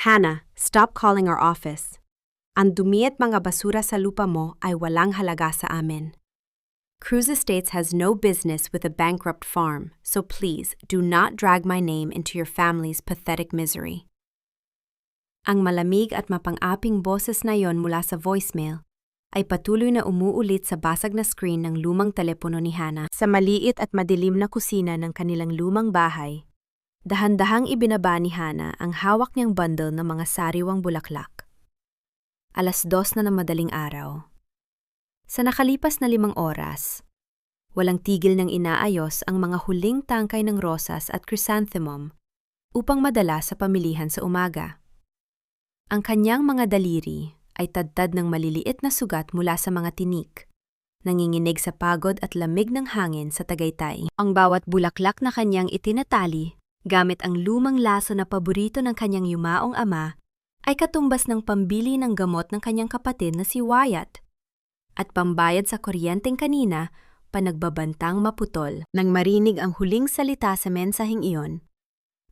Hannah, stop calling our office. Ang dumi at mga basura sa lupa mo ay walang halaga sa amin. Cruz Estates has no business with a bankrupt farm, so please do not drag my name into your family's pathetic misery. Ang malamig at mapang-aping boses na yon mula sa voicemail ay patuloy na umuulit sa basag na screen ng lumang telepono ni Hannah. Sa maliit at madilim na kusina ng kanilang lumang bahay, dahan-dahang ibinaba ni Hannah ang hawak niyang bundle ng mga sariwang bulaklak. 2:00 na ng madaling araw. Sa nakalipas na 5 oras, walang tigil niyang inaayos ang mga huling tangkay ng rosas at chrysanthemum upang madala sa pamilihan sa umaga. Ang kanyang mga daliri ay tadtad ng maliliit na sugat mula sa mga tinik, nanginginig sa pagod at lamig ng hangin sa Tagaytay. Ang bawat bulaklak na kanyang itinatali, gamit ang lumang laso na paborito ng kanyang yumaong ama, ay katumbas ng pambili ng gamot ng kanyang kapatid na si Wyatt, at pambayad sa kuryenteng kanina pa nagbabantang maputol. Nang marinig ang huling salita sa mensaheng iyon,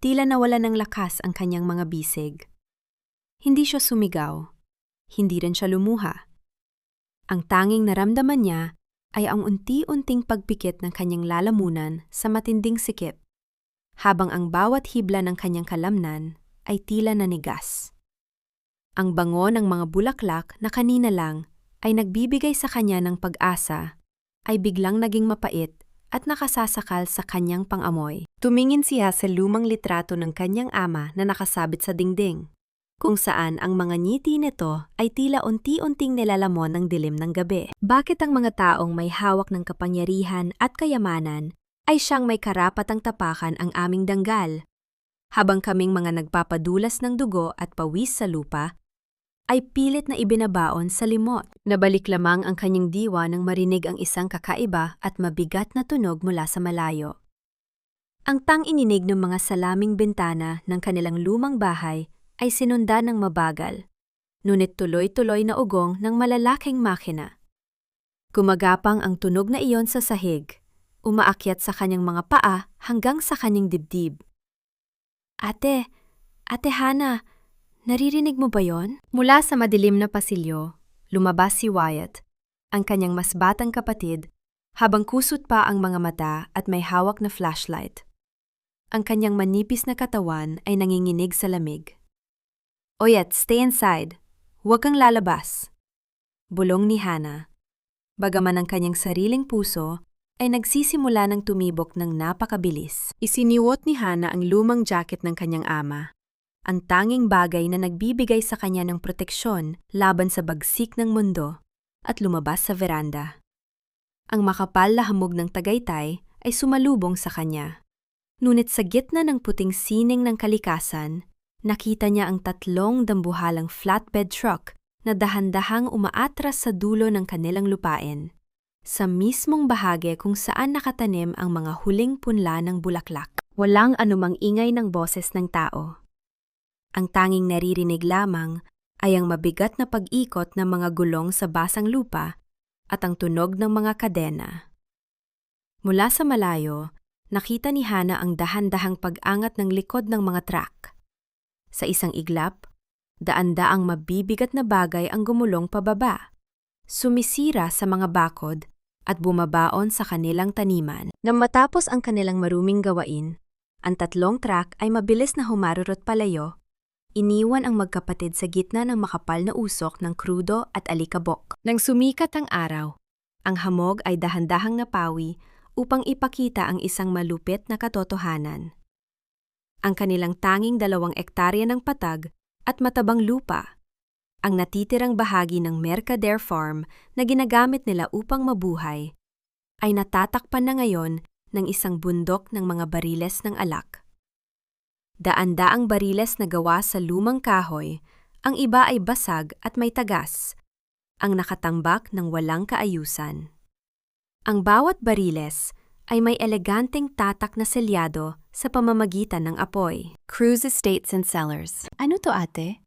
tila nawala ng lakas ang kanyang mga bisig. Hindi siya sumigaw. Hindi rin siya lumuha. Ang tanging naramdaman niya ay ang unti-unting pagpikit ng kanyang lalamunan sa matinding sikip, habang ang bawat hibla ng kanyang kalamnan ay tila nanigas. Ang bango ng mga bulaklak na kanina lang ay nagbibigay sa kanya ng pag-asa ay biglang naging mapait at nakasasakal sa kanyang pangamoy. Tumingin siya sa lumang litrato ng kanyang ama na nakasabit sa dingding, kung saan ang mga ngiti nito ay tila unti-unting nilalamon ng dilim ng gabi. Bakit ang mga taong may hawak ng kapangyarihan at kayamanan ay siyang may karapatang tapakan ang aming danggal, habang kaming mga nagpapadulas ng dugo at pawis sa lupa ay pilit na ibinabaon sa limot? Nabalik lamang ang kanyang diwa nang marinig ang isang kakaiba at mabigat na tunog mula sa malayo. Ang tang-ininig ng mga salaming bintana ng kanilang lumang bahay ay sinundan ng mabagal, ngunit tuloy-tuloy na ugong ng malalaking makina. Gumagapang ang tunog na iyon sa sahig, umaakyat sa kanyang mga paa hanggang sa kanyang dibdib. Ate Hannah, naririnig mo ba yon? Mula sa madilim na pasilyo, lumabas si Wyatt, ang kanyang mas batang kapatid, habang kusot pa ang mga mata at may hawak na flashlight. Ang kanyang manipis na katawan ay nanginginig sa lamig. Oyet, stay inside. Huwag kang lalabas. Bulong ni Hannah. Bagaman ang kanyang sariling puso ay nagsisimula ng tumibok ng napakabilis. Isiniwot ni Hannah ang lumang jacket ng kanyang ama, ang tanging bagay na nagbibigay sa kanya ng proteksyon laban sa bagsik ng mundo, at lumabas sa veranda. Ang makapal na hamog ng Tagaytay ay sumalubong sa kanya. Ngunit sa gitna ng puting sining ng kalikasan, nakita niya ang 3 dambuhalang flatbed truck na dahan-dahang umaatras sa dulo ng kanilang lupain, sa mismong bahagi kung saan nakatanim ang mga huling punla ng bulaklak. Walang anumang ingay ng boses ng tao. Ang tanging naririnig lamang ay ang mabigat na pag-ikot ng mga gulong sa basang lupa at ang tunog ng mga kadena. Mula sa malayo, nakita ni Hannah ang dahan-dahang pag-angat ng likod ng mga truck. Sa isang iglap, daan-daang mabibigat na bagay ang gumulong pababa, sumisira sa mga bakod at bumabaon sa kanilang taniman. Nang matapos ang kanilang maruming gawain, ang 3 truck ay mabilis na humarurot palayo, iniwan ang magkapatid sa gitna ng makapal na usok ng krudo at alikabok. Nang sumikat ang araw, ang hamog ay dahan-dahang napawi upang ipakita ang isang malupit na katotohanan. Ang kanilang tanging 2 ektarya ng patag at matabang lupa, ang natitirang bahagi ng Mercader Farm na ginagamit nila upang mabuhay, ay natatakpan na ngayon ng isang bundok ng mga bariles ng alak. Daan-daang bariles na gawa sa lumang kahoy, ang iba ay basag at may tagas, ang nakatambak ng walang kaayusan. Ang bawat bariles ay may eleganteng tatak na selyado sa pamamagitan ng apoy. Cruz Estates and Cellars. Ano to, ate?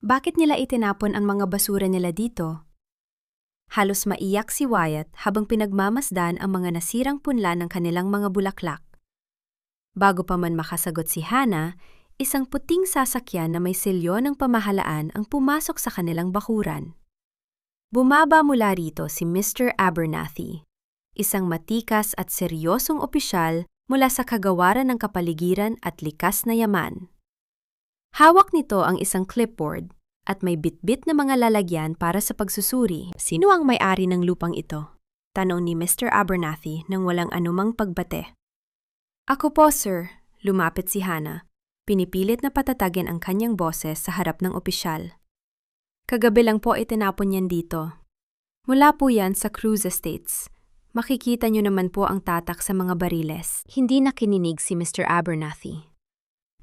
Bakit nila itinapon ang mga basura nila dito? Halos maiyak si Wyatt habang pinagmamasdan ang mga nasirang punla ng kanilang mga bulaklak. Bago pa man makasagot si Hannah, isang puting sasakyan na may selyo ng pamahalaan ang pumasok sa kanilang bakuran. Bumaba mula rito si Mr. Abernathy, isang matikas at seryosong opisyal mula sa kagawaran ng kapaligiran at likas na yaman. Hawak nito ang isang clipboard at may bitbit na mga lalagyan para sa pagsusuri. Sino ang may-ari ng lupang ito? Tanong ni Mr. Abernathy nang walang anumang pagbate. Ako po, sir, lumapit si Hannah. Pinipilit na patatagin ang kanyang boses sa harap ng opisyal. Kagabi lang po itinapon yan dito. Mula po yan sa Cruz Estates. Makikita niyo naman po ang tatak sa mga bariles. Hindi nakininig si Mr. Abernathy.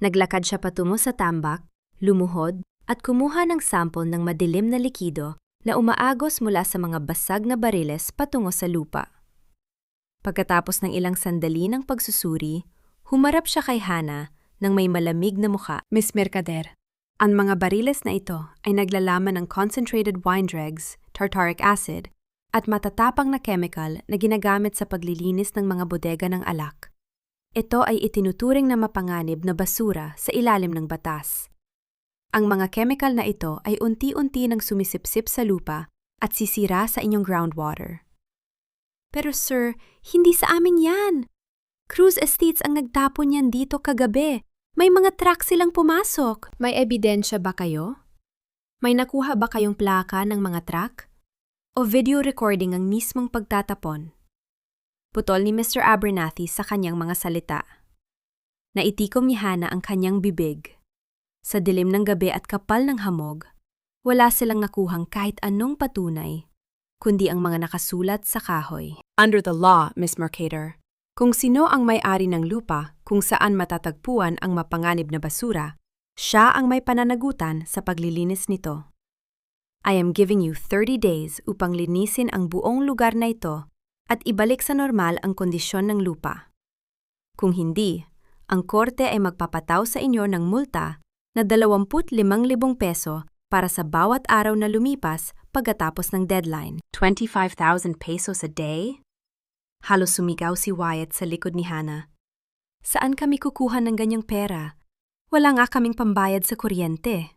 Naglakad siya patungo sa tambak, lumuhod, at kumuha ng sample ng madilim na likido na umaagos mula sa mga basag na bariles patungo sa lupa. Pagkatapos ng ilang sandali ng pagsusuri, humarap siya kay Hannah nang may malamig na mukha. Miss Mercader, ang mga bariles na ito ay naglalaman ng concentrated wine dregs, tartaric acid, at matatapang na chemical na ginagamit sa paglilinis ng mga bodega ng alak. Ito ay itinuturing na mapanganib na basura sa ilalim ng batas. Ang mga chemical na ito ay unti-unti nang sumisipsip sa lupa at sisira sa inyong groundwater. Pero sir, hindi sa amin yan. Cruz Estates ang nagtapon yan dito kagabi. May mga truck silang pumasok. May ebidensya ba kayo? May nakuha ba kayong plaka ng mga truck? O video recording ang mismong pagtatapon? Putol ni Mr. Abernathy sa kanyang mga salita. Naitikom ni Hannah ang kanyang bibig. Sa dilim ng gabi at kapal ng hamog, wala silang nakuhang kahit anong patunay, kundi ang mga nakasulat sa kahoy. Under the law, Miss Mercader, kung sino ang may-ari ng lupa kung saan matatagpuan ang mapanganib na basura, siya ang may pananagutan sa paglilinis nito. I am giving you 30 days upang linisin ang buong lugar na ito at ibalik sa normal ang kondisyon ng lupa. Kung hindi, ang korte ay magpapataw sa inyo ng multa na 25,000 peso para sa bawat araw na lumipas pagkatapos ng deadline. 25,000 pesos a day? Halos sumigaw si Wyatt sa likod ni Hannah. Saan kami kukuha ng ganyang pera? Wala nga kaming pambayad sa kuryente.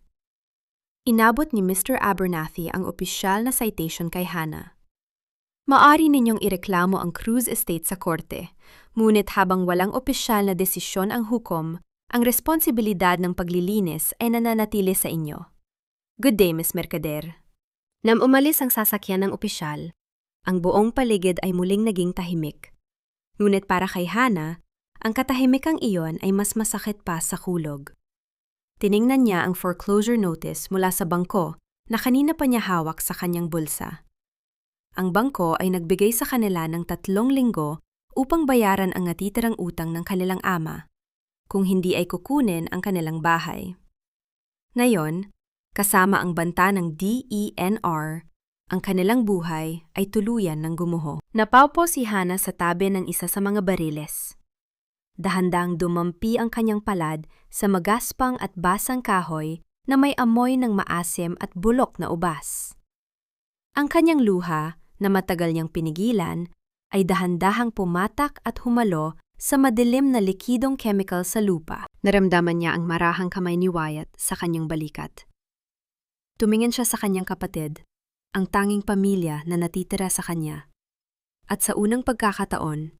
Inabot ni Mr. Abernathy ang opisyal na citation kay Hannah. Maari ninyong ireklamo ang Cruz Estate sa korte, ngunit habang walang opisyal na desisyon ang hukom, ang responsibilidad ng paglilinis ay nananatili sa inyo. Good day, Miss Mercader. Nang umalis ang sasakyan ng opisyal, ang buong paligid ay muling naging tahimik. Ngunit para kay Hannah, ang katahimikang iyon ay mas masakit pa sa kulog. Tiningnan niya ang foreclosure notice mula sa bangko na kanina pa niya hawak sa kanyang bulsa. Ang bangko ay nagbigay sa kanila ng 3 linggo upang bayaran ang natitirang utang ng kanilang ama, kung hindi ay kukunin ang kanilang bahay. Ngayon, kasama ang banta ng DENR, ang kanilang buhay ay tuluyan ng gumuho. Napaupo si Hannah sa tabi ng isa sa mga bariles. Dahandang dumampi ang kanyang palad sa magaspang at basang kahoy na may amoy ng maasim at bulok na ubas. Ang kanyang luha, na matagal niyang pinigilan, ay dahan-dahang pumatak at humalo sa madilim na likidong chemical sa lupa. Naramdaman niya ang marahang kamay ni Wyatt sa kanyang balikat. Tumingin siya sa kanyang kapatid, ang tanging pamilya na natitira sa kanya. At sa unang pagkakataon,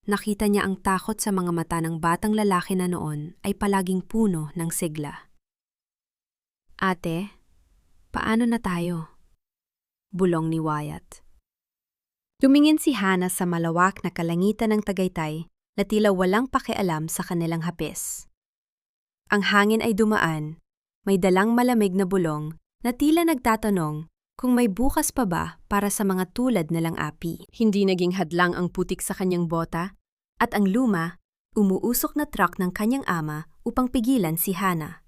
nakita niya ang takot sa mga mata ng batang lalaki na noon ay palaging puno ng sigla. Ate, paano na tayo? Bulong ni Wyatt. Tumingin si Hannah sa malawak na kalangitan ng Tagaytay na tila walang pakialam sa kanilang hapis. Ang hangin ay dumaan, may dalang malamig na bulong na tila nagtatanong kung may bukas pa ba para sa mga tulad nilang api. Hindi naging hadlang ang putik sa kanyang bota at ang luma, umuusok na truck ng kanyang ama upang pigilan si Hannah.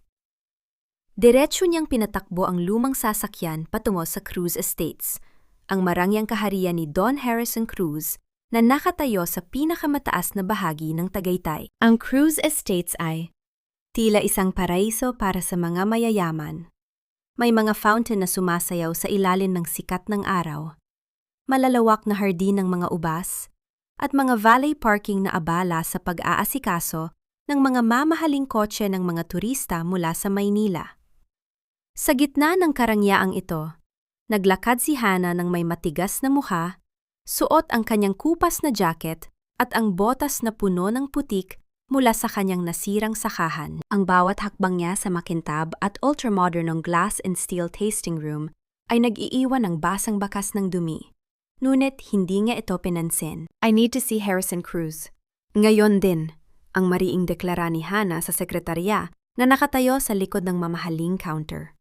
Diretso niyang pinatakbo ang lumang sasakyan patungo sa Cruz Estates, ang marangyang kaharian ni Don Harrison Cruz na nakatayo sa pinakamataas na bahagi ng Tagaytay. Ang Cruz Estates ay tila isang paraiso para sa mga mayayaman. May mga fountain na sumasayaw sa ilalim ng sikat ng araw, malalawak na hardin ng mga ubas, at mga valet parking na abala sa pag-aasikaso ng mga mamahaling kotse ng mga turista mula sa Maynila. Sa gitna ng karangyaang ito, naglakad si Hannah ng may matigas na mukha, suot ang kanyang kupas na jacket at ang botas na puno ng putik mula sa kanyang nasirang sakahan. Ang bawat hakbang niya sa makintab at ultramodernong glass and steel tasting room ay nag-iiwan ng basang bakas ng dumi. Ngunit hindi niya ito pinansin. I need to see Harrison Cruz. Ngayon din, ang mariing deklara ni Hannah sa sekretarya na nakatayo sa likod ng mamahaling counter.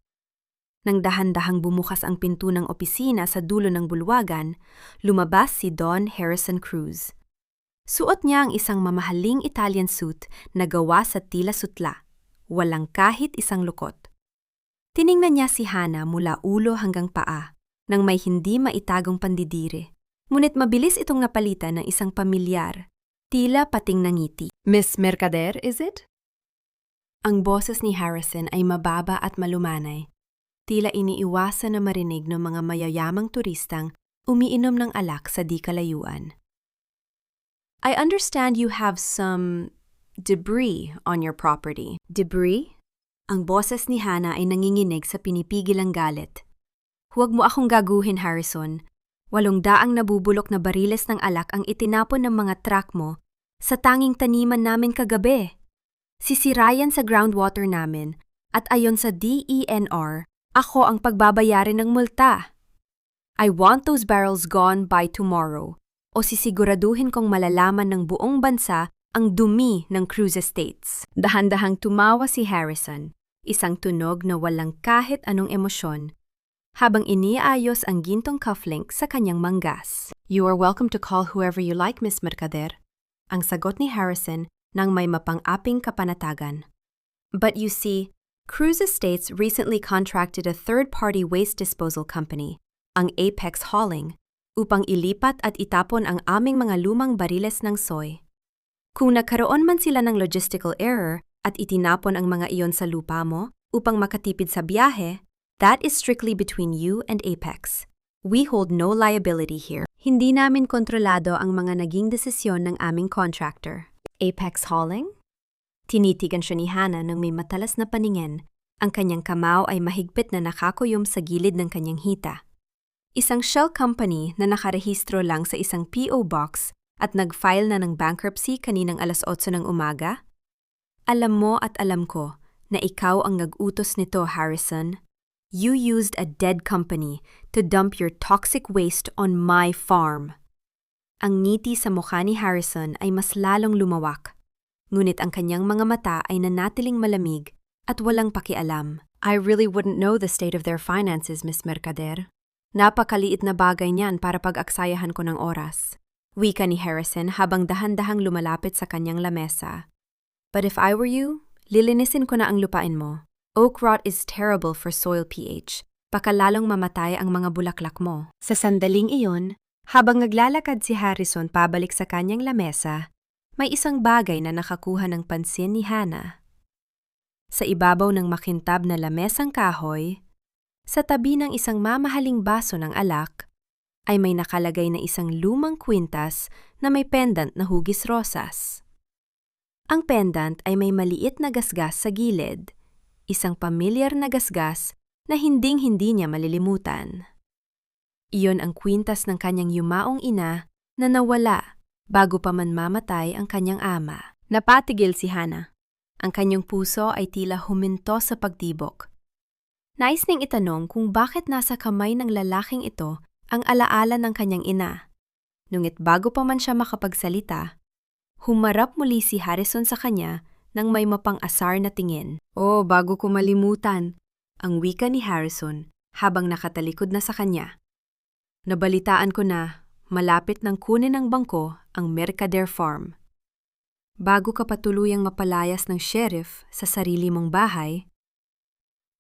Nang dahan-dahang bumukas ang pinto ng opisina sa dulo ng bulwagan, lumabas si Don Harrison Cruz. Suot niya ang isang mamahaling Italian suit na gawa sa tila sutla, walang kahit isang lukot. Tiningnan niya si Hannah mula ulo hanggang paa, nang may hindi maitagong pandidire. Ngunit mabilis itong napalitan ng isang pamilyar, tila pating na ngiti. Miss Mercader, is it? Ang boses ni Harrison ay mababa at malumanay. Tila iniiwasan na marinig ng mga mayayamang turistang umiinom ng alak sa di kalayuan. I understand you have some debris on your property. Debris? Ang boses ni Hannah ay nanginginig sa pinipigil ang galit. Huwag mo akong gaguhin, Harrison. 800 nabubulok na bariles ng alak ang itinapon ng mga truck mo sa tanging taniman namin kagabi. Sisirayan sa groundwater namin at ayon sa DENR, ako ang pagbabayarin ng multa. I want those barrels gone by tomorrow o sisiguraduhin kong malalaman ng buong bansa ang dumi ng Cruz Estates. Dahan-dahang tumawa si Harrison, isang tunog na walang kahit anong emosyon, habang iniaayos ang gintong cufflink sa kanyang manggas. You are welcome to call whoever you like, Miss Mercader. Ang sagot ni Harrison nang may mapang-aping kapanatagan. But you see, Cruz Estates recently contracted a third-party waste disposal company, ang Apex Hauling, upang ilipat at itapon ang aming mga lumang bariles ng soy. Kung nagkaroon man sila ng logistical error at itinapon ang mga iyon sa lupa mo upang makatipid sa biyahe, that is strictly between you and Apex. We hold no liability here. Hindi namin kontrolado ang mga naging desisyon ng aming contractor. Apex Hauling? Tinitigan siya ni Hannah nang may matalas na paningin. Ang kanyang kamao ay mahigpit na nakakuyom sa gilid ng kanyang hita. Isang shell company na nakarehistro lang sa isang PO box at nag-file na ng bankruptcy kaninang 8:00 ng umaga? Alam mo at alam ko na ikaw ang nag-utos nito, Harrison. You used a dead company to dump your toxic waste on my farm. Ang ngiti sa mukha ni Harrison ay mas lalong lumawak, ngunit ang kanyang mga mata ay nanatiling malamig at walang pakialam. I really wouldn't know the state of their finances, Miss Mercader. Napakaliit na bagay niyan para pag-aksayahan ko ng oras. Wika ni Harrison habang dahan-dahang lumalapit sa kanyang lamesa. But if I were you, lilinisin ko na ang lupain mo. Oak rot is terrible for soil pH. Pakalalong mamatay ang mga bulaklak mo. Sa sandaling iyon, habang naglalakad si Harrison pabalik sa kanyang lamesa, may isang bagay na nakakuha ng pansin ni Hannah. Sa ibabaw ng makintab na lamesang kahoy, sa tabi ng isang mamahaling baso ng alak, ay may nakalagay na isang lumang kwintas na may pendant na hugis rosas. Ang pendant ay may maliit na gasgas sa gilid, isang pamilyar na gasgas na hinding-hindi niya malilimutan. Iyon ang kwintas ng kanyang yumaong ina na nawala bago pa man mamatay ang kanyang ama. Napatigil si Hannah. Ang kanyang puso ay tila huminto sa pagtibok. Nais niyang itanong kung bakit nasa kamay ng lalaking ito ang alaala ng kanyang ina. Ngunit bago pa man siya makapagsalita, humarap muli si Harrison sa kanya nang may mapang-asar na tingin. Oh, bago ko malimutan, ang wika ni Harrison habang nakatalikod na sa kanya. Nabalitaan ko na malapit nang kunin ng bangko ang Mercader Farm. Bago ka patuluyang mapalayas ng sheriff sa sarili mong bahay,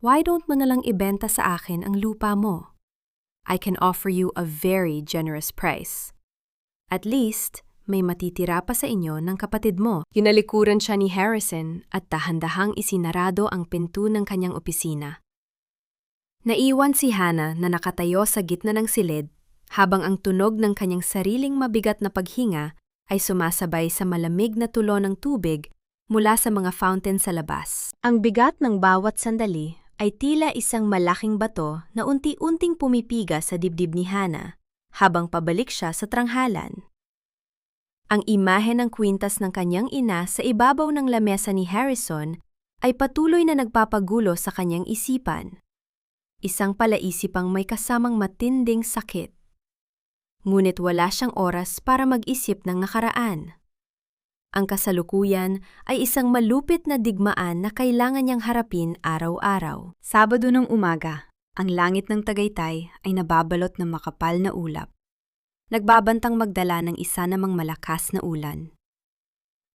why don't mo nalang ibenta sa akin ang lupa mo? I can offer you a very generous price. At least, may matitira pa sa inyo ng kapatid mo. Kinalikuran siya ni Harrison at dahan-dahang isinarado ang pinto ng kanyang opisina. Naiwan si Hannah na nakatayo sa gitna ng silid habang ang tunog ng kanyang sariling mabigat na paghinga ay sumasabay sa malamig na tulo ng tubig mula sa mga fountain sa labas. Ang bigat ng bawat sandali ay tila isang malaking bato na unti-unting pumipiga sa dibdib ni Hannah habang pabalik siya sa tranghalan. Ang imahe ng kwintas ng kanyang ina sa ibabaw ng lamesa ni Harrison ay patuloy na nagpapagulo sa kanyang isipan. Isang palaisipang may kasamang matinding sakit. Ngunit wala siyang oras para mag-isip ng nakaraan. Ang kasalukuyan ay isang malupit na digmaan na kailangan niyang harapin araw-araw. Sabado ng umaga, ang langit ng Tagaytay ay nababalot ng makapal na ulap. Nagbabantang magdala ng isa namang malakas na ulan.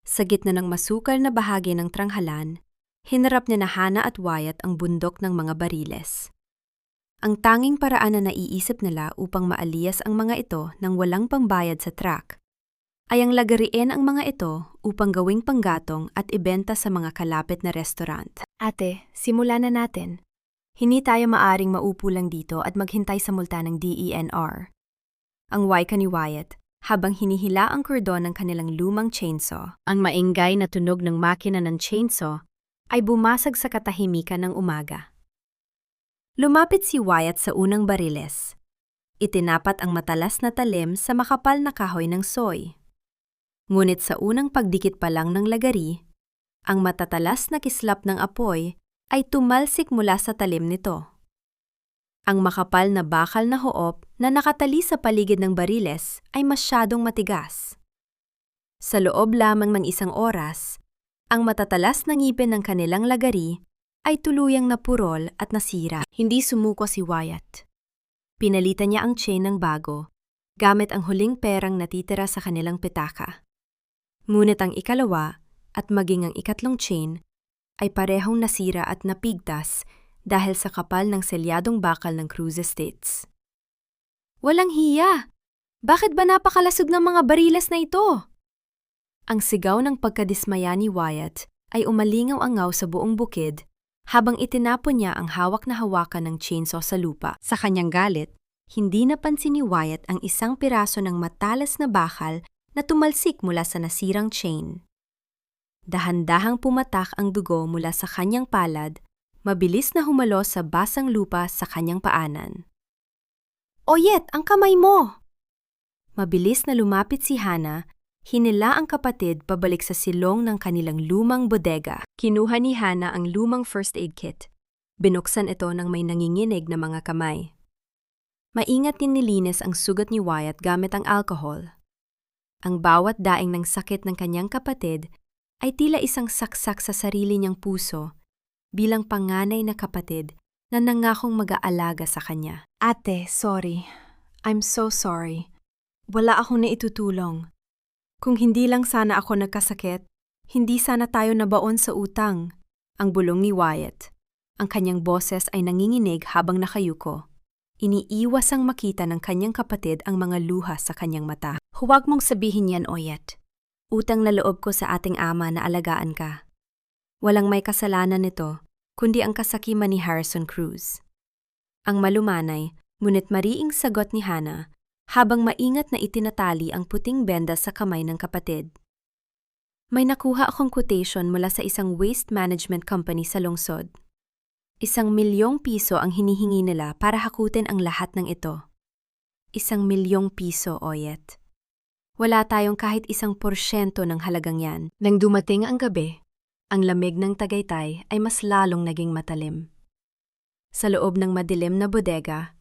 Sa gitna ng masukal na bahagi ng tranghalan, hinarap ni Hannah at Wyatt ang bundok ng mga bariles. Ang tanging paraan na naiisip nila upang maalias ang mga ito nang walang pambayad sa truck ay ang lagariin ang mga ito upang gawing panggatong at ibenta sa mga kalapit na restaurant. Ate, simulan na natin. Hindi tayo maaring maupo lang dito at maghintay sa multa ng DENR. Ang wika ni Wyatt habang hinihila ang kordon ng kanilang lumang chainsaw. Ang maingay na tunog ng makina ng chainsaw ay bumasag sa katahimikan ng umaga. Lumapit si Wyatt sa unang bariles. Itinapat ang matalas na talim sa makapal na kahoy ng soy. Ngunit sa unang pagdikit pa lang ng lagari, ang matatalas na kislap ng apoy ay tumalsik mula sa talim nito. Ang makapal na bakal na hoop na nakatali sa paligid ng bariles ay masyadong matigas. Sa loob lamang ng isang oras, ang matatalas na ngipin ng kanilang lagari ay tuluyang napurol at nasira. Hindi sumuko si Wyatt. Pinalitan niya ang chain ng bago, gamit ang huling perang natitira sa kanilang pitaka. Ngunit ang ikalawa at maging ang ikatlong chain ay parehong nasira at napigtas dahil sa kapal ng selyadong bakal ng Cruz Estates. Walang hiya! Bakit ba napakalasog ng mga bariles na ito? Ang sigaw ng pagkadismaya ni Wyatt ay umalingaw-angaw sa buong bukid habang itinapon niya ang hawak na hawakan ng chainsaw sa lupa. Sa kanyang galit, hindi napansin ni Wyatt ang isang piraso ng matalas na bakal na tumalsik mula sa nasirang chain. Dahan-dahang pumatak ang dugo mula sa kanyang palad, mabilis na humalo sa basang lupa sa kanyang paanan. Oyet, ang kamay mo! Mabilis na lumapit si Hannah, hinila ang kapatid pabalik sa silong ng kanilang lumang bodega. Kinuha ni Hannah ang lumang first aid kit. Binuksan ito ng may nanginginig na mga kamay. Maingat din nilinis ang sugat ni Wyatt gamit ang alcohol. Ang bawat daing ng sakit ng kanyang kapatid ay tila isang saksak sa sarili niyang puso bilang panganay na kapatid na nangakong mag-aalaga sa kanya. Ate, sorry. I'm so sorry. Wala akong naitutulong. Kung hindi lang sana ako nagkasakit, hindi sana tayo nabaon sa utang. Ang bulong ni Wyatt. Ang kanyang boses ay nanginginig habang nakayuko. Iniiwas ang makita ng kanyang kapatid ang mga luha sa kanyang mata. Huwag mong sabihin yan, Oyet. Utang na loob ko sa ating ama na alagaan ka. Walang may kasalanan nito, kundi ang kasakiman ni Harrison Cruz. Ang malumanay, ngunit mariing sagot ni Hannah habang maingat na itinatali ang puting benda sa kamay ng kapatid. May nakuha akong quotation mula sa isang waste management company sa lungsod. ₱1,000,000 ang hinihingi nila para hakutin ang lahat ng ito. ₱1,000,000, Oyet. Wala tayong kahit 1% ng halagang yan. Nang dumating ang gabi, ang lamig ng Tagaytay ay mas lalong naging matalim. Sa loob ng madilim na bodega,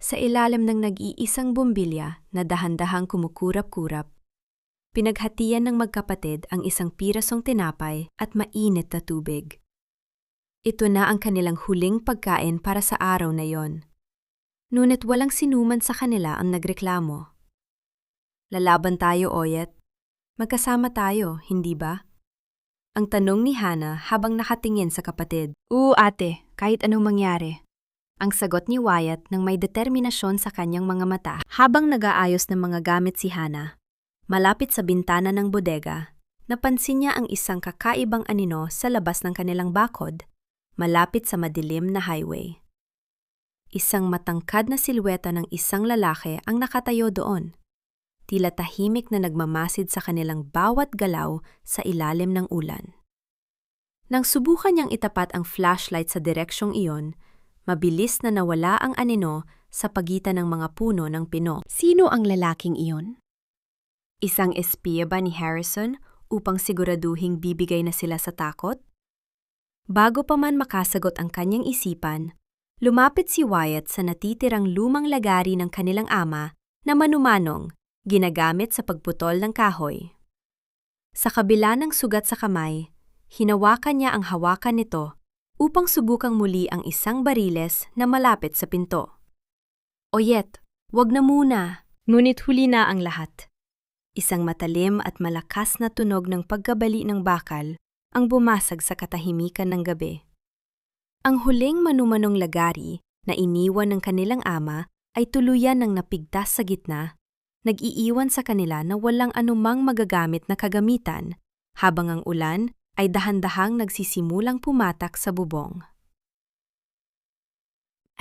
sa ilalim ng nag-iisang bumbilya na dahan-dahang kumukurap-kurap, pinaghatian ng magkapatid ang isang pirasong tinapay at mainit na tubig. Ito na ang kanilang huling pagkain para sa araw na yon. Ngunit walang sinuman sa kanila ang nagreklamo. Lalaban tayo, Oyet. Magkasama tayo, hindi ba? Ang tanong ni Hannah habang nakatingin sa kapatid. Ate, kahit anong mangyari. Ang sagot ni Wyatt nang may determinasyon sa kanyang mga mata. Habang nag-aayos ng mga gamit si Hannah, malapit sa bintana ng bodega, napansin niya ang isang kakaibang anino sa labas ng kanilang bakod, malapit sa madilim na highway. Isang matangkad na silweta ng isang lalaki ang nakatayo doon. Tila tahimik na nagmamasid sa kanilang bawat galaw sa ilalim ng ulan. Nang subukan niyang itapat ang flashlight sa direksyong iyon, mabilis na nawala ang anino sa pagitan ng mga puno ng pino. Sino ang lalaking iyon? Isang espiya ba ni Harrison upang siguraduhing bibigay na sila sa takot? Bago pa man makasagot ang kanyang isipan, lumapit si Wyatt sa natitirang lumang lagari ng kanilang ama na manumanong, ginagamit sa pagputol ng kahoy. Sa kabila ng sugat sa kamay, hinawakan niya ang hawakan nito upang subukang muli ang isang bariles na malapit sa pinto. Oyet, wag na muna. Ngunit huli na ang lahat. Isang matalim at malakas na tunog ng pagkabali ng bakal ang bumasag sa katahimikan ng gabi. Ang huling manumanong lagari na iniwan ng kanilang ama ay tuluyan ng napigtas sa gitna, nag-iiwan sa kanila na walang anumang magagamit na kagamitan, habang ang ulan ay dahan-dahang nagsisimulang pumatak sa bubong.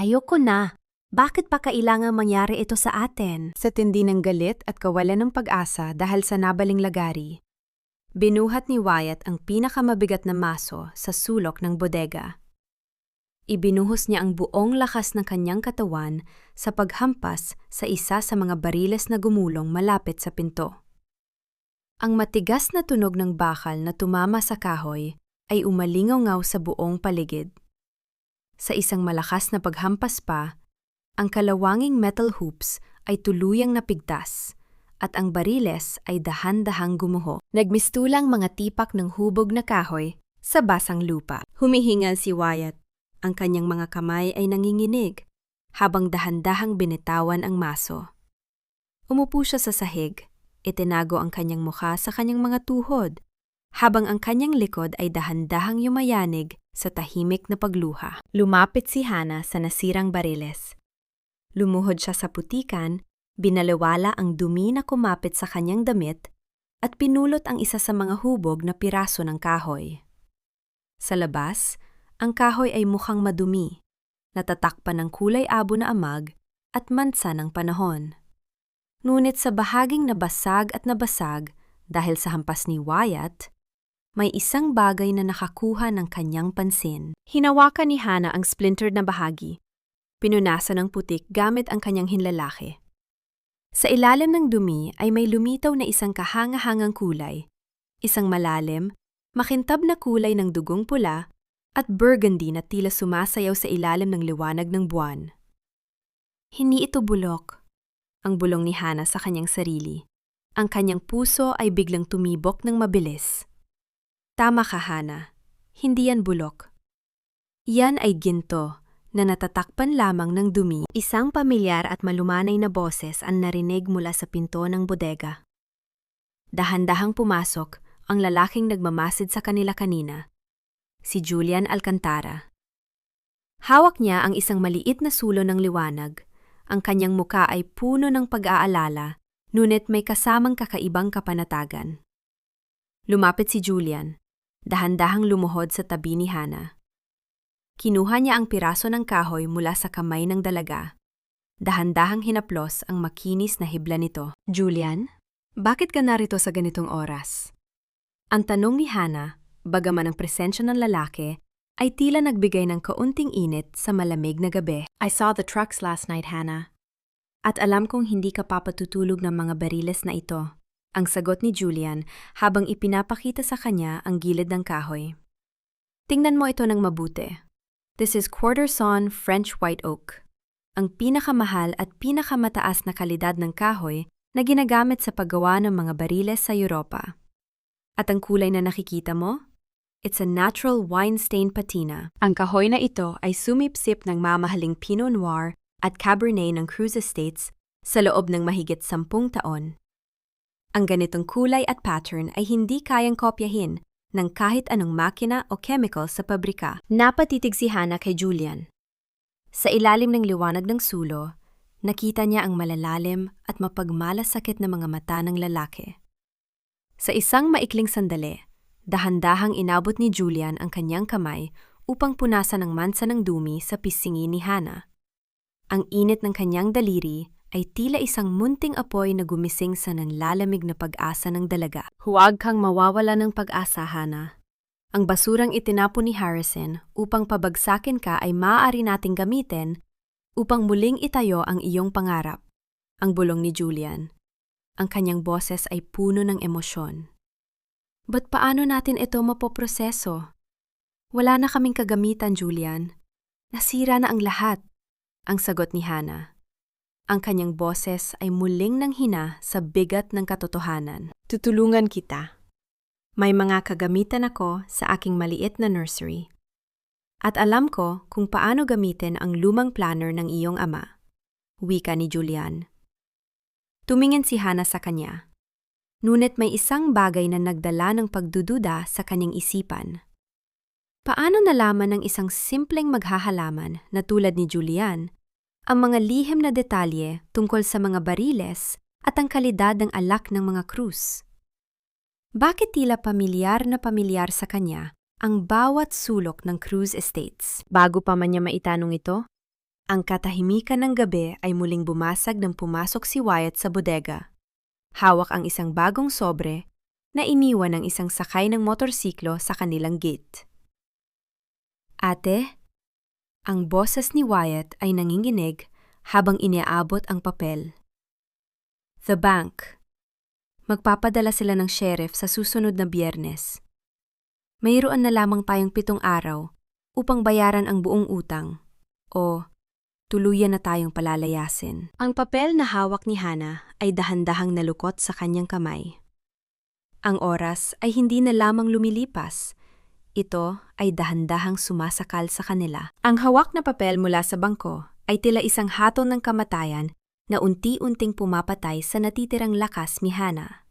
Ayoko na. Bakit pa kailangang mangyari ito sa atin? Sa tindi ng galit at kawalan ng pag-asa dahil sa nabaling lagari, binuhat ni Wyatt ang pinakamabigat na maso sa sulok ng bodega. Ibinuhos niya ang buong lakas ng kanyang katawan sa paghampas sa isa sa mga bariles na gumulong malapit sa pinto. Ang matigas na tunog ng bakal na tumama sa kahoy ay umalingaw-ngaw sa buong paligid. Sa isang malakas na paghampas pa, ang kalawanging metal hoops ay tuluyang napigtas at ang bariles ay dahan-dahang gumuho. Nagmistulang mga tipak ng hubog na kahoy sa basang lupa. Humihingal si Wyatt. Ang kanyang mga kamay ay nanginginig habang dahan-dahang binitawan ang maso. Umupo siya sa sahig, itinago ang kanyang mukha sa kanyang mga tuhod, habang ang kanyang likod ay dahan-dahang yumayanig sa tahimik na pagluha. Lumapit si Hannah sa nasirang bariles. Lumuhod siya sa putikan, binaliwala ang dumi na kumapit sa kanyang damit, at pinulot ang isa sa mga hubog na piraso ng kahoy. Sa labas, ang kahoy ay mukhang madumi, natatakpan ng kulay abo na amag at mansa ng panahon. Ngunit sa bahaging nabasag at nabasag dahil sa hampas ni Wyatt, may isang bagay na nakakuha ng kanyang pansin. Hinawakan ni Hannah ang splintered na bahagi. Pinunasan ng putik gamit ang kanyang hinlalaki. Sa ilalim ng dumi ay may lumitaw na isang kahanga-hangang kulay, isang malalim, makintab na kulay ng dugong pula at burgundy na tila sumasayaw sa ilalim ng liwanag ng buwan. Hindi ito bulok, ang bulong ni Hannah sa kanyang sarili. Ang kanyang puso ay biglang tumibok ng mabilis. Tama ka, Hannah. Hindi yan bulok. Yan ay ginto na natatakpan lamang ng dumi. Isang pamilyar at malumanay na boses ang narinig mula sa pinto ng bodega. Dahan-dahang pumasok ang lalaking nagmamasid sa kanila kanina, si Julian Alcantara. Hawak niya ang isang maliit na sulo ng liwanag. Ang kanyang muka ay puno ng pag-aalala, ngunit may kasamang kakaibang kapanatagan. Lumapit si Julian, dahan-dahang lumuhod sa tabi ni Hannah. Kinuha niya ang piraso ng kahoy mula sa kamay ng dalaga. Dahan-dahang hinaplos ang makinis na hibla nito. Julian, bakit ka narito sa ganitong oras? Ang tanong ni Hannah, bagaman ang presensya ng lalaki, ay tila nagbigay ng kaunting init sa malamig na gabi. I saw the trucks last night, Hannah. At alam kong hindi ka papatutulog ng mga bariles na ito. Ang sagot ni Julian habang ipinapakita sa kanya ang gilid ng kahoy. Tingnan mo ito ng mabuti. This is quarter sawn French white oak, ang pinakamahal at pinakamataas na kalidad ng kahoy na ginagamit sa paggawa ng mga bariles sa Europa. At ang kulay na nakikita mo? It's a natural wine-stained patina. Ang kahoy na ito ay sumipsip ng mamahaling Pinot Noir at Cabernet ng Cruz Estates sa loob ng mahigit 10 taon. Ang ganitong kulay at pattern ay hindi kayang kopyahin ng kahit anong makina o chemical sa pabrika. Napatitig si Hannah kay Julian. Sa ilalim ng liwanag ng sulo, nakita niya ang malalalim at mapagmalasakit na mga mata ng lalaki. Sa isang maikling sandali, dahan-dahang inabot ni Julian ang kanyang kamay upang punasan ang mansa ng dumi sa pisngi ni Hannah. Ang init ng kanyang daliri ay tila isang munting apoy na gumising sa nanlalamig na pag-asa ng dalaga. Huwag kang mawawala ng pag-asa, Hannah. Ang basurang itinapon ni Harrison upang pabagsakin ka ay maaari nating gamitin upang muling itayo ang iyong pangarap. Ang bulong ni Julian. Ang kanyang boses ay puno ng emosyon. Ba't paano natin ito mapoproseso? Wala na kaming kagamitan, Julian. Nasira na ang lahat. Ang sagot ni Hannah. Ang kanyang boses ay muling nanghina sa bigat ng katotohanan. Tutulungan kita. May mga kagamitan ako sa aking maliit na nursery. At alam ko kung paano gamitin ang lumang planner ng iyong ama. Wika ni Julian. Tumingin si Hannah sa kanya. Ngunit may isang bagay na nagdala ng pagdududa sa kanyang isipan. Paano nalaman ng isang simpleng maghahalaman na tulad ni Julian ang mga lihim na detalye tungkol sa mga bariles at ang kalidad ng alak ng mga krus? Bakit tila pamilyar na pamilyar sa kanya ang bawat sulok ng Cruz Estates? Bago pa man niya maitanong ito, ang katahimikan ng gabi ay muling bumasag nang pumasok si Wyatt sa bodega. Hawak ang isang bagong sobre na iniwan ng isang sakay ng motorsiklo sa kanilang gate. Ate, ang boses ni Wyatt ay nanginginig habang iniaabot ang papel. The bank. Magpapadala sila ng sheriff sa susunod na Biyernes. Mayroon na lamang tayong 7 araw upang bayaran ang buong utang o tuluyan na tayong palalayasin. Ang papel na hawak ni Hannah ay dahan-dahang nalukot sa kanyang kamay. Ang oras ay hindi na lamang lumilipas. Ito ay dahan-dahang sumasakal sa kanila. Ang hawak na papel mula sa bangko ay tila isang hatol ng kamatayan na unti-unting pumapatay sa natitirang lakas ni Hannah.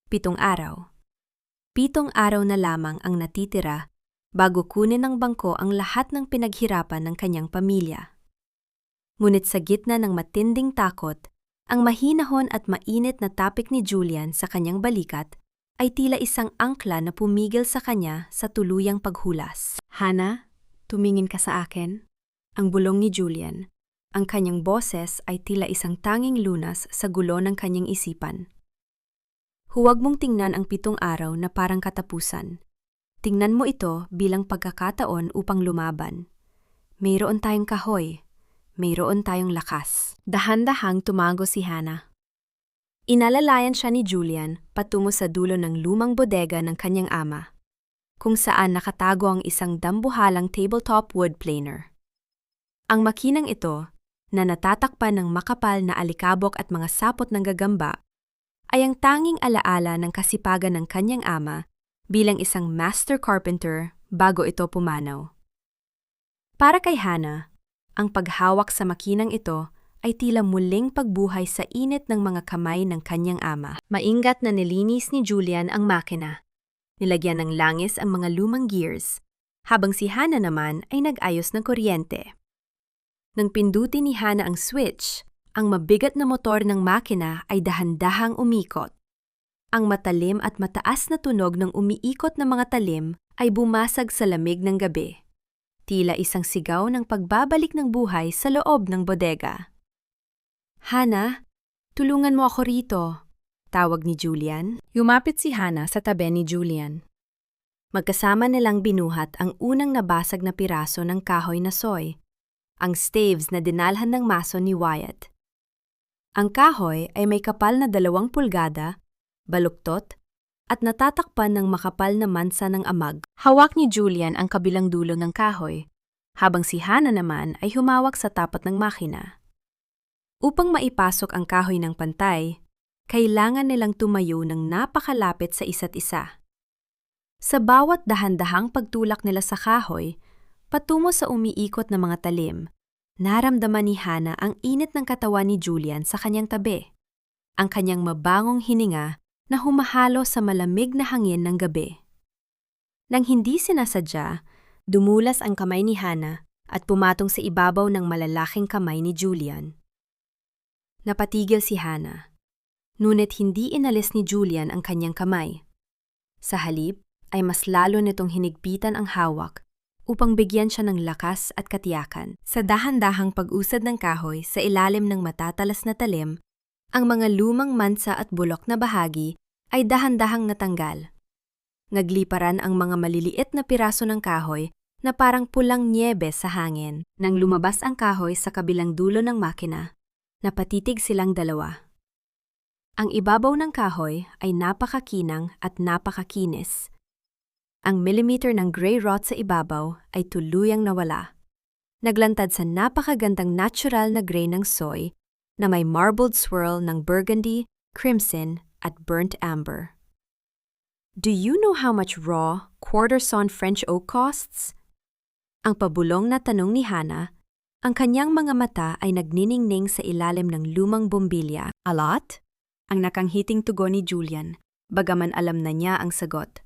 7 araw. 7 araw na lamang ang natitira bago kunin ng bangko ang lahat ng pinaghirapan ng kanyang pamilya. Ngunit sa gitna ng matinding takot, ang mahinahon at mainit na tapik ni Julian sa kanyang balikat ay tila isang angkla na pumigil sa kanya sa tuluyang paghulas. Hannah, tumingin ka sa akin. Ang bulong ni Julian. Ang kanyang boses ay tila isang tanging lunas sa gulo ng kanyang isipan. Huwag mong tingnan ang 7 araw na parang katapusan. Tingnan mo ito bilang pagkakataon upang lumaban. Mayroon tayong kahoy. Mayroon tayong lakas. Dahan-dahang tumago si Hannah. Inalalayan siya ni Julian patungo sa dulo ng lumang bodega ng kanyang ama, kung saan nakatago ang isang dambuhalang tabletop wood planer. Ang makinang ito, na natatakpan ng makapal na alikabok at mga sapot ng gagamba, ay ang tanging alaala ng kasipagan ng kanyang ama bilang isang master carpenter bago ito pumanaw. Para kay Hannah, ang paghawak sa makinang ito ay tila muling pagbuhay sa init ng mga kamay ng kanyang ama. Maingat na nilinis ni Julian ang makina. Nilagyan ng langis ang mga lumang gears, habang si Hannah naman ay nag-ayos ng kuryente. Nang pindutin ni Hannah ang switch, ang mabigat na motor ng makina ay dahan-dahang umikot. Ang matalim at mataas na tunog ng umiikot na mga talim ay bumasag sa lamig ng gabi. Tila isang sigaw ng pagbabalik ng buhay sa loob ng bodega. Hannah, tulungan mo ako rito, tawag ni Julian. Yumapit si Hannah sa tabi ni Julian. Magkasama nilang binuhat ang unang nabasag na piraso ng kahoy na soy, ang staves na dinalhan ng maso ni Wyatt. Ang kahoy ay may kapal na 2 pulgada, baluktot, at natatakpan ng makapal na mansa ng amag. Hawak ni Julian ang kabilang dulo ng kahoy, habang si Hannah naman ay humawak sa tapat ng makina. Upang maipasok ang kahoy ng pantay, kailangan nilang tumayo ng napakalapit sa isa't isa. Sa bawat dahan-dahang pagtulak nila sa kahoy, patungo sa umiikot na mga talim, naramdaman ni Hannah ang init ng katawan ni Julian sa kanyang tabi, ang kanyang mabangong hininga na humahalo sa malamig na hangin ng gabi. Nang hindi sinasadya, dumulas ang kamay ni Hannah at pumatong sa ibabaw ng malalaking kamay ni Julian. Napatigil si Hannah, ngunit hindi inalis ni Julian ang kanyang kamay. Sa halip ay mas lalo nitong hinigpitan ang hawak upang bigyan siya ng lakas at katiyakan. Sa dahan-dahang pag-usad ng kahoy sa ilalim ng matatalas na talim, ang mga lumang mansa at bulok na bahagi ay dahan-dahang natanggal. Nagliparan ang mga maliliit na piraso ng kahoy na parang pulang nyebe sa hangin. Nang lumabas ang kahoy sa kabilang dulo ng makina, napatitig silang dalawa. Ang ibabaw ng kahoy ay napakakinang at napakakinis. Ang millimeter ng gray rot sa ibabaw ay tuluyang nawala. Naglantad sa napakagandang natural na gray ng soy na may marbled swirl ng burgundy, crimson, at burnt amber. Do you know how much raw, quarter-sawn French oak costs? Ang pabulong na tanong ni Hannah, ang kanyang mga mata ay nagniningning sa ilalim ng lumang bombilya. A lot? Ang nakanghiting tugon ni Julian, bagaman alam na niya ang sagot.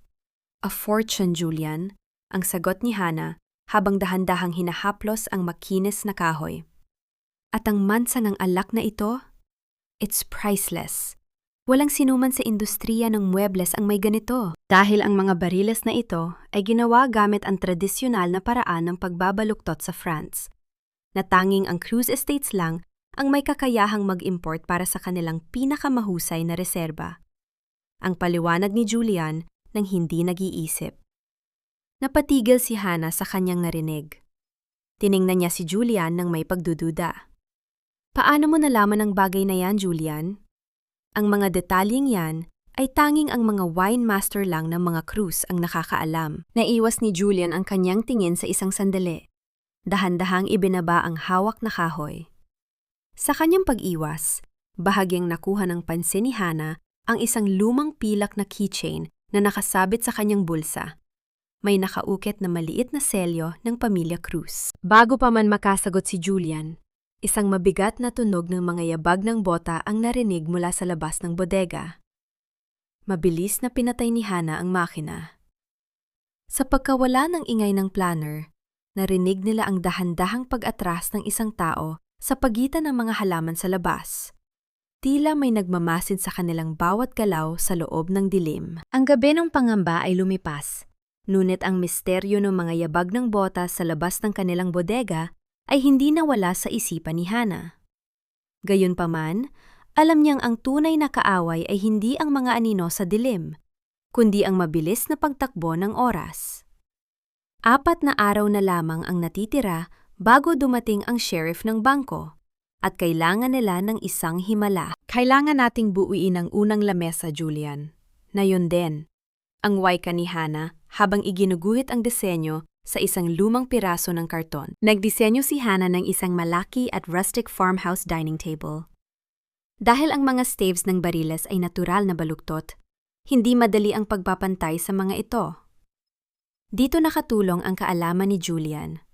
A fortune, Julian, ang sagot ni Hannah habang dahan-dahang hinahaplos ang makinis na kahoy. At ang mansang ng alak na ito? It's priceless. Walang sinuman sa industriya ng muebles ang may ganito. Dahil ang mga bariles na ito ay ginawa gamit ang tradisyonal na paraan ng pagbabaluktot sa France, na tanging ang Cruz Estates lang ang may kakayahang mag-import para sa kanilang pinakamahusay na reserba. Ang paliwanag ni Julian nang hindi nag-iisip. Napatigil si Hannah sa kanyang narinig. Tiningnan niya si Julian nang may pagdududa. Paano mo nalaman ang bagay na yan, Julian? Ang mga detalyeng yan ay tanging ang mga wine master lang ng mga Cruz ang nakakaalam. Naiwas ni Julian ang kanyang tingin sa isang sandali. Dahan-dahang ibinaba ang hawak na kahoy. Sa kanyang pag-iwas, bahagyang nakuha ng pansin ni Hannah ang isang lumang pilak na keychain na nakasabit sa kanyang bulsa. May nakaukit na maliit na selyo ng pamilya Cruz. Bago pa man makasagot si Julian, isang mabigat na tunog ng mga yabag ng bota ang narinig mula sa labas ng bodega. Mabilis na pinatay ni Hannah ang makina. Sa pagkawala ng ingay ng planner, narinig nila ang dahan-dahang pag-atras ng isang tao sa pagitan ng mga halaman sa labas. Tila may nagmamasid sa kanilang bawat galaw sa loob ng dilim. Ang gabi ng pangamba ay lumipas, ngunit ang misteryo ng mga yabag ng bota sa labas ng kanilang bodega ay hindi nawala sa isipan ni Hannah. Gayunpaman, alam niyang ang tunay na kaaway ay hindi ang mga anino sa dilim, kundi ang mabilis na pagtakbo ng oras. 4 na araw na lamang ang natitira bago dumating ang sheriff ng bangko, at kailangan nila ng isang himala. Kailangan nating buuin ang unang lamesa, Julian. Na yun din, ang wika ni Hannah habang iginuguhit ang disenyo sa isang lumang piraso ng karton. Nagdisenyo si Hannah ng isang malaki at rustic farmhouse dining table. Dahil ang mga staves ng bariles ay natural na baluktot, hindi madali ang pagpapantay sa mga ito. Dito nakatulong ang kaalaman ni Julian.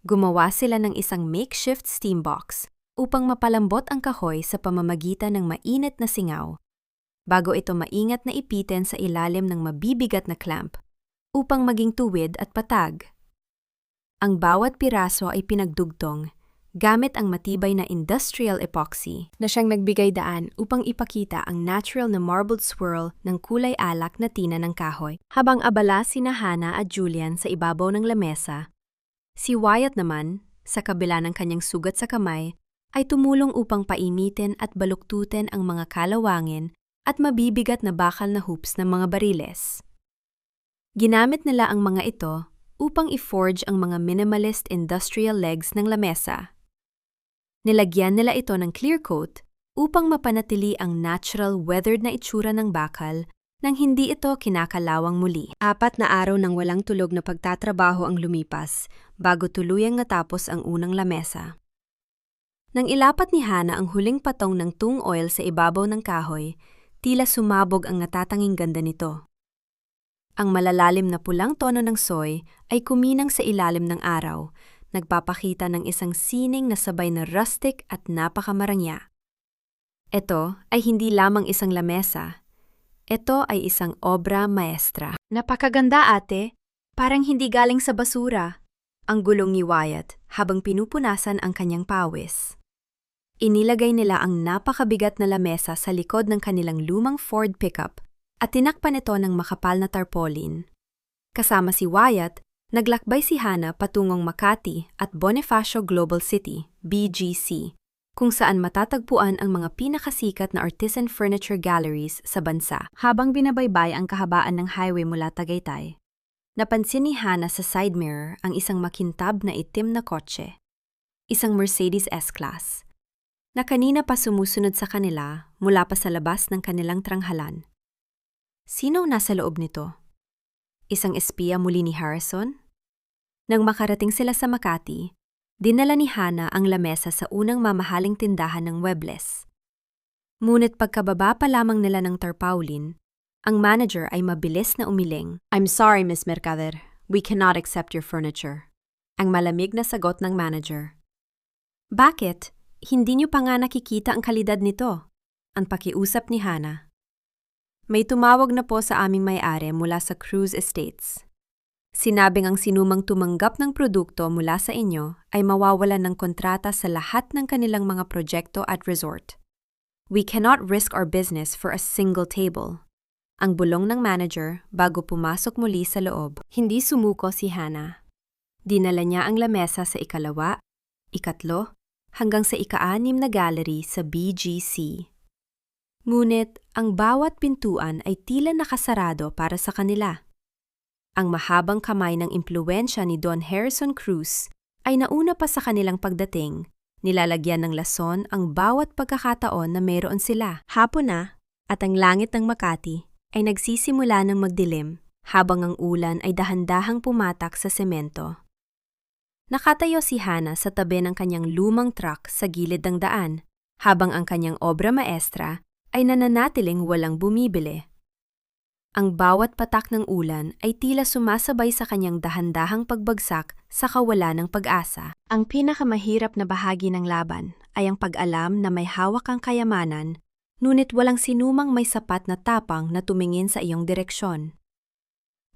Gumawa sila ng isang makeshift steam box upang mapalambot ang kahoy sa pamamagitan ng mainit na singaw, bago ito maingat na ipitin sa ilalim ng mabibigat na clamp upang maging tuwid at patag. Ang bawat piraso ay pinagdugtong gamit ang matibay na industrial epoxy na siyang nagbigay daan upang ipakita ang natural na marbled swirl ng kulay alak na tina ng kahoy. Habang abala sina Hannah at Julian sa ibabaw ng lamesa, si Wyatt naman, sa kabila ng kanyang sugat sa kamay, ay tumulong upang painitin at baluktutin ang mga kalawangin at mabibigat na bakal na hoops ng mga bariles. Ginamit nila ang mga ito upang i-forge ang mga minimalist industrial legs ng lamesa. Nilagyan nila ito ng clear coat upang mapanatili ang natural weathered na itsura ng bakal nang hindi ito kinakalawang muli. 4 na araw ng walang tulog na pagtatrabaho ang lumipas bago tuluyang natapos ang unang lamesa. Nang ilapat ni Hannah ang huling patong ng tung oil sa ibabaw ng kahoy, tila sumabog ang natatanging ganda nito. Ang malalalim na pulang tono ng soy ay kuminang sa ilalim ng araw, nagpapakita ng isang sining na sabay na rustic at napakamarangya. Ito ay hindi lamang isang lamesa. Ito ay isang obra maestra. Napakaganda, ate. Parang hindi galing sa basura. Ang gulong ni Wyatt habang pinupunasan ang kanyang pawis. Inilagay nila ang napakabigat na lamesa sa likod ng kanilang lumang Ford pickup at tinakpan ito ng makapal na tarpaulin. Kasama si Wyatt, naglakbay si Hannah patungong Makati at Bonifacio Global City, BGC, kung saan matatagpuan ang mga pinakasikat na artisan furniture galleries sa bansa. Habang binabaybay ang kahabaan ng highway mula Tagaytay, napansin ni Hana sa side mirror ang isang makintab na itim na kotse, isang Mercedes S-Class, na kanina pa sumusunod sa kanila mula pa sa labas ng kanilang tranghalan. Sino nasa loob nito? Isang espiya muli ni Harrison? Nang makarating sila sa Makati, dinala ni Hana ang lamesa sa unang mamahaling tindahan ng Webles. Ngunit pagkababa pa lamang nila ng tarpaulin, ang manager ay mabilis na umiling. "I'm sorry, Miss Mercader. We cannot accept your furniture." Ang malamig na sagot ng manager. "Bakit? Hindi niyo pa nga nakikita ang kalidad nito?" Ang pakiusap ni Hana. "May tumawag na po sa aming may-ari mula sa Cruz Estates. Sinabing ang sinumang tumanggap ng produkto mula sa inyo ay mawawalan ng kontrata sa lahat ng kanilang mga proyekto at resort. We cannot risk our business for a single table." Ang bulong ng manager bago pumasok muli sa loob. Hindi sumuko si Hana. Dinala niya ang lamesa sa ikalawa, ikatlo, hanggang sa ika-6 na gallery sa BGC. Ngunit ang bawat pintuan ay tila nakasarado para sa kanila. Ang mahabang kamay ng impluwensya ni Don Harrison Cruz ay nauna pa sa kanilang pagdating, nilalagyan ng lason ang bawat pagkakataon na meron sila. Hapon na, at ang langit ng Makati ay nagsisimula ng magdilim habang ang ulan ay dahan-dahang pumatak sa semento. Nakatayo si Hana sa tabi ng kanyang lumang truck sa gilid ng daan, habang ang kanyang obra maestra ay nananatiling walang bumibili. Ang bawat patak ng ulan ay tila sumasabay sa kanyang dahan-dahang pagbagsak sa kawalan ng pag-asa. Ang pinakamahirap na bahagi ng laban ay ang pag-alam na may hawak kang kayamanan, ngunit walang sinumang may sapat na tapang na tumingin sa iyong direksyon.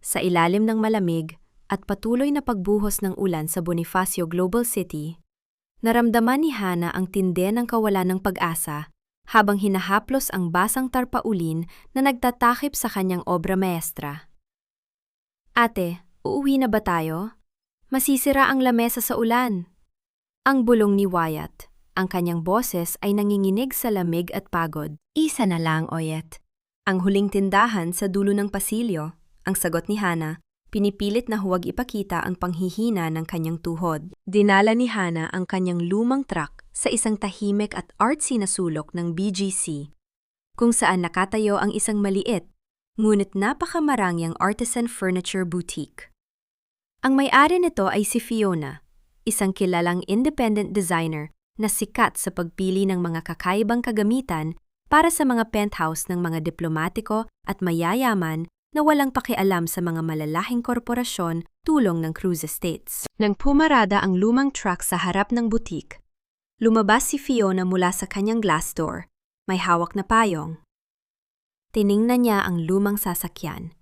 Sa ilalim ng malamig at patuloy na pagbuhos ng ulan sa Bonifacio Global City, naramdaman ni Hana ang tindi ng kawalan ng pag-asa habang hinahaplos ang basang tarpaulin na nagtatakip sa kanyang obra maestra. "Ate, uuwi na ba tayo? Masisira ang lamesa sa ulan." Ang bulong ni Wyatt. Ang kanyang boses ay nanginginig sa lamig at pagod. "Isa na lang, Oyet." "Ang huling tindahan sa dulo ng pasilyo," ang sagot ni Hana, pinipilit na huwag ipakita ang panghihina ng kanyang tuhod. Dinala ni Hana ang kanyang lumang truck sa isang tahimik at artsy na sulok ng BGC, kung saan nakatayo ang isang maliit, ngunit napakamarangyang artisan furniture boutique. Ang may-ari nito ay si Fiona, isang kilalang independent designer na sikat sa pagpili ng mga kakaibang kagamitan para sa mga penthouse ng mga diplomatiko at mayayaman na walang pakialam sa mga malalahing korporasyon tulong ng Cruz Estates. Nang pumarada ang lumang truck sa harap ng boutique, lumabas si Fiona mula sa kanyang glass door, may hawak na payong. Tiningnan niya ang lumang sasakyan,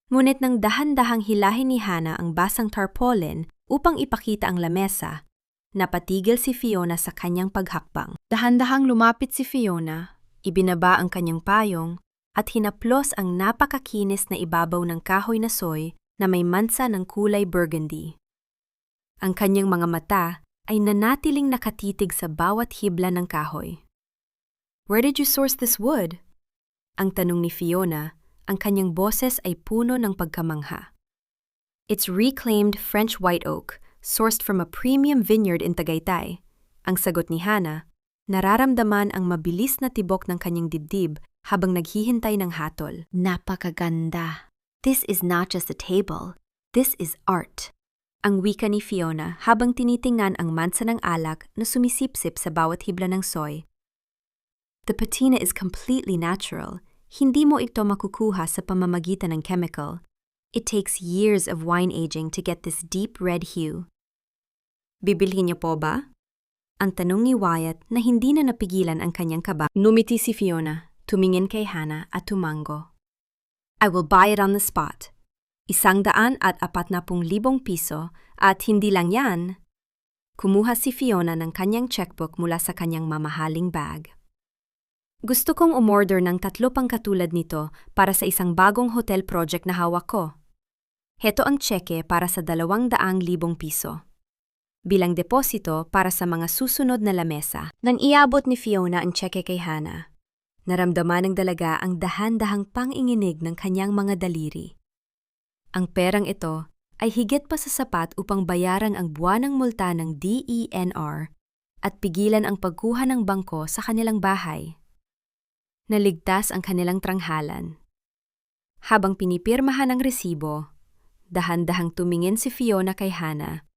ngunit nang dahan-dahang hilahin ni Hana ang basang tarpaulin upang ipakita ang lamesa, napatigil si Fiona sa kanyang paghakbang. Dahan-dahang lumapit si Fiona, ibinaba ang kanyang payong, at hinaplos ang napakakinis na ibabaw ng kahoy na soy na may mansa ng kulay burgundy. Ang kanyang mga mata ay nanatiling nakatitig sa bawat hibla ng kahoy. "Where did you source this wood?" Ang tanong ni Fiona, ang kanyang boses ay puno ng pagkamangha. "It's reclaimed French white oak, sourced from a premium vineyard in Tagaytay," ang sagot ni Hana, nararamdaman ang mabilis na tibok ng kanyang dibdib habang naghihintay ng hatol. "Napakaganda. This is not just a table. This is art." Ang wika ni Fiona habang tinitingnan ang mansa ng alak na sumisipsip sa bawat hibla ng soy. "The patina is completely natural. Hindi mo ito makukuha sa pamamagitan ng chemical. It takes years of wine aging to get this deep red hue." "Bibilhin niyo po ba?" Ang tanong ni Wyatt na hindi na napigilan ang kanyang kaba. Numiti si Fiona, tumingin kay Hana at tumango. "I will buy it on the spot. 140,000 piso at hindi lang yan." Kumuha si Fiona ng kanyang checkbook mula sa kanyang mamahaling bag. "Gusto kong umorder ng 3 pang katulad nito para sa isang bagong hotel project na hawak ko. Heto ang tseke para sa 200,000 piso." bilang deposito para sa mga susunod na lamesa. Nang iabot ni Fiona ang tseke kay Hannah, Naramdaman ng dalaga ang dahan-dahang panginginig ng kanyang mga daliri. Ang perang ito ay higit pa sa sapat upang bayaran ang buwanang multa ng DENR at pigilan ang pagkuha ng bangko sa kanilang bahay. Naligtas ang kanilang tranghalan. Habang pinipirmahan ang resibo, dahan-dahang tumingin si Fiona kay Hannah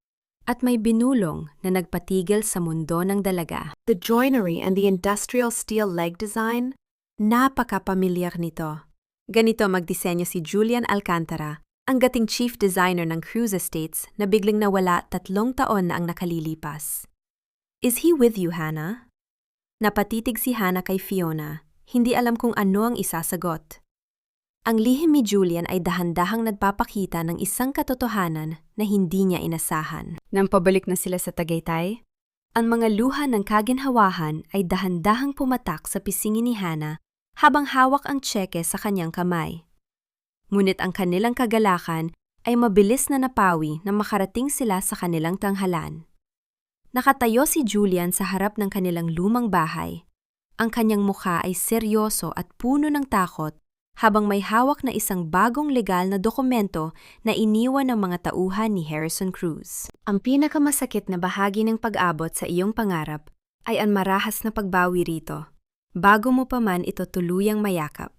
at may binulong na nagpatigil sa mundo ng dalaga. The joinery and the industrial steel leg design, Napaka-pamilyar nito. Ganito magdisenyo si Julian Alcantara, ang dating chief designer ng Cruz Estates na biglang nawala 3 taon na ang nakalilipas. Is he with you, Hannah? Napatitig si Hannah kay Fiona, hindi alam kung ano ang isasagot. Ang lihim ni Julian ay dahan-dahang nagpapakita ng isang katotohanan na hindi niya inasahan. Nang pabalik na sila sa Tagaytay, ang mga luha ng kaginhawahan ay dahan-dahang pumatak sa pisingin ni Hannah habang hawak ang tseke sa kanyang kamay. Ngunit ang kanilang kagalakan ay mabilis na napawi na makarating sila sa kanilang tanghalan. Nakatayo si Julian sa harap ng kanilang lumang bahay. Ang kanyang mukha ay seryoso at puno ng takot habang may hawak na isang bagong legal na dokumento na iniwan ng mga tauhan ni Harrison Cruz. Ang pinakamasakit na bahagi ng pag-abot sa iyong pangarap ay ang marahas na pagbawi rito, bago mo pa man ito tuluyang mayakap.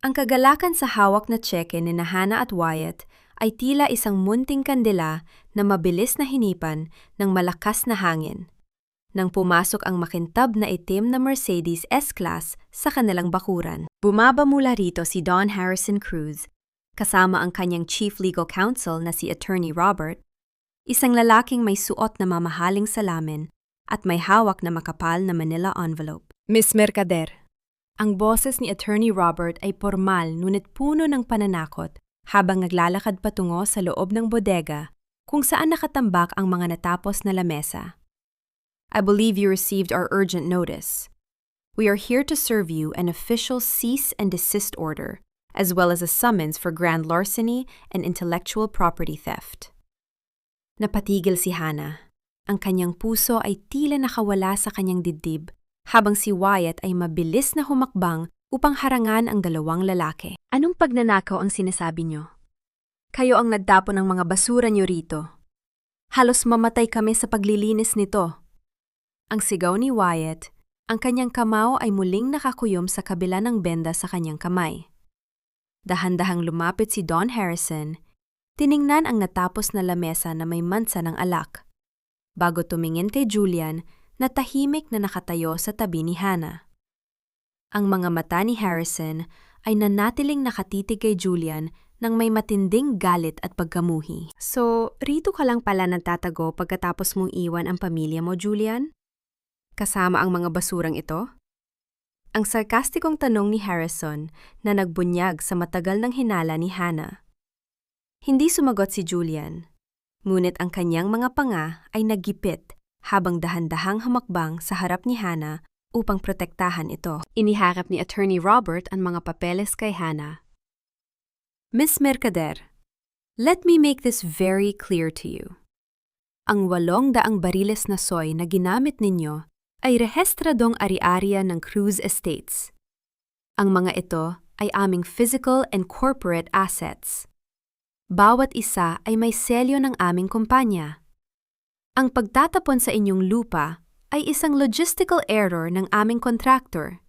Ang kagalakan sa hawak na tseke ni Hannah at Wyatt ay tila isang munting kandila na mabilis na hinipan ng malakas na hangin. Nang pumasok ang makintab na itim na Mercedes S-Class sa kanilang bakuran. Bumaba mula rito si Don Harrison Cruz, kasama ang kanyang chief legal counsel na si Attorney Robert, isang lalaking may suot na mamahaling salamin at may hawak na makapal na manila envelope. Miss Mercader, ang boses ni Attorney Robert ay formal ngunit puno ng pananakot habang naglalakad patungo sa loob ng bodega kung saan nakatambak ang mga natapos na lamesa. I believe you received our urgent notice. We are here to serve you an official cease and desist order, as well as a summons for grand larceny and intellectual property theft. Napatigil si Hannah. Ang kanyang puso ay tila nakawala sa kanyang dibdib, habang si Wyatt ay mabilis na humakbang upang harangan ang dalawang lalaki. anong pagnanakaw ang sinasabi niyo? Kayo ang nagtapon ng mga basura niyo rito. Halos mamatay kami sa paglilinis nito. Ang sigaw ni Wyatt, ang kanyang kamao ay muling nakakuyom sa kabila ng benda sa kanyang kamay. Dahan-dahang lumapit si Don Harrison, tiningnan ang natapos na lamesa na may mansa ng alak. Bago tumingin kay Julian na tahimik na nakatayo sa tabi ni Hannah. Ang mga mata ni Harrison ay nanatiling nakatitig kay Julian nang may matinding galit at pagkamuhi. So, rito ka lang pala nagtatago pagkatapos mong iwan ang pamilya mo, Julian? Kasama ang mga basurang ito? Ang sarkastikong tanong ni Harrison na nagbunyag sa matagal ng hinala ni Hannah. Hindi sumagot si Julian, ngunit ang kanyang mga panga ay naggipit habang dahan-dahang hamakbang sa harap ni Hannah upang protektahan ito. Iniharap ni Attorney Robert ang mga papeles kay Hannah. Miss Mercader, let me make this very clear to you. Ang 800 bariles na soy na ginamit ninyo ay rehestradong ari-ariya ng Cruz Estates. Ang mga ito ay aming physical and corporate assets. Bawat isa ay may selyo ng aming kumpanya. Ang pagtatapon sa inyong lupa ay isang logistical error ng aming contractor.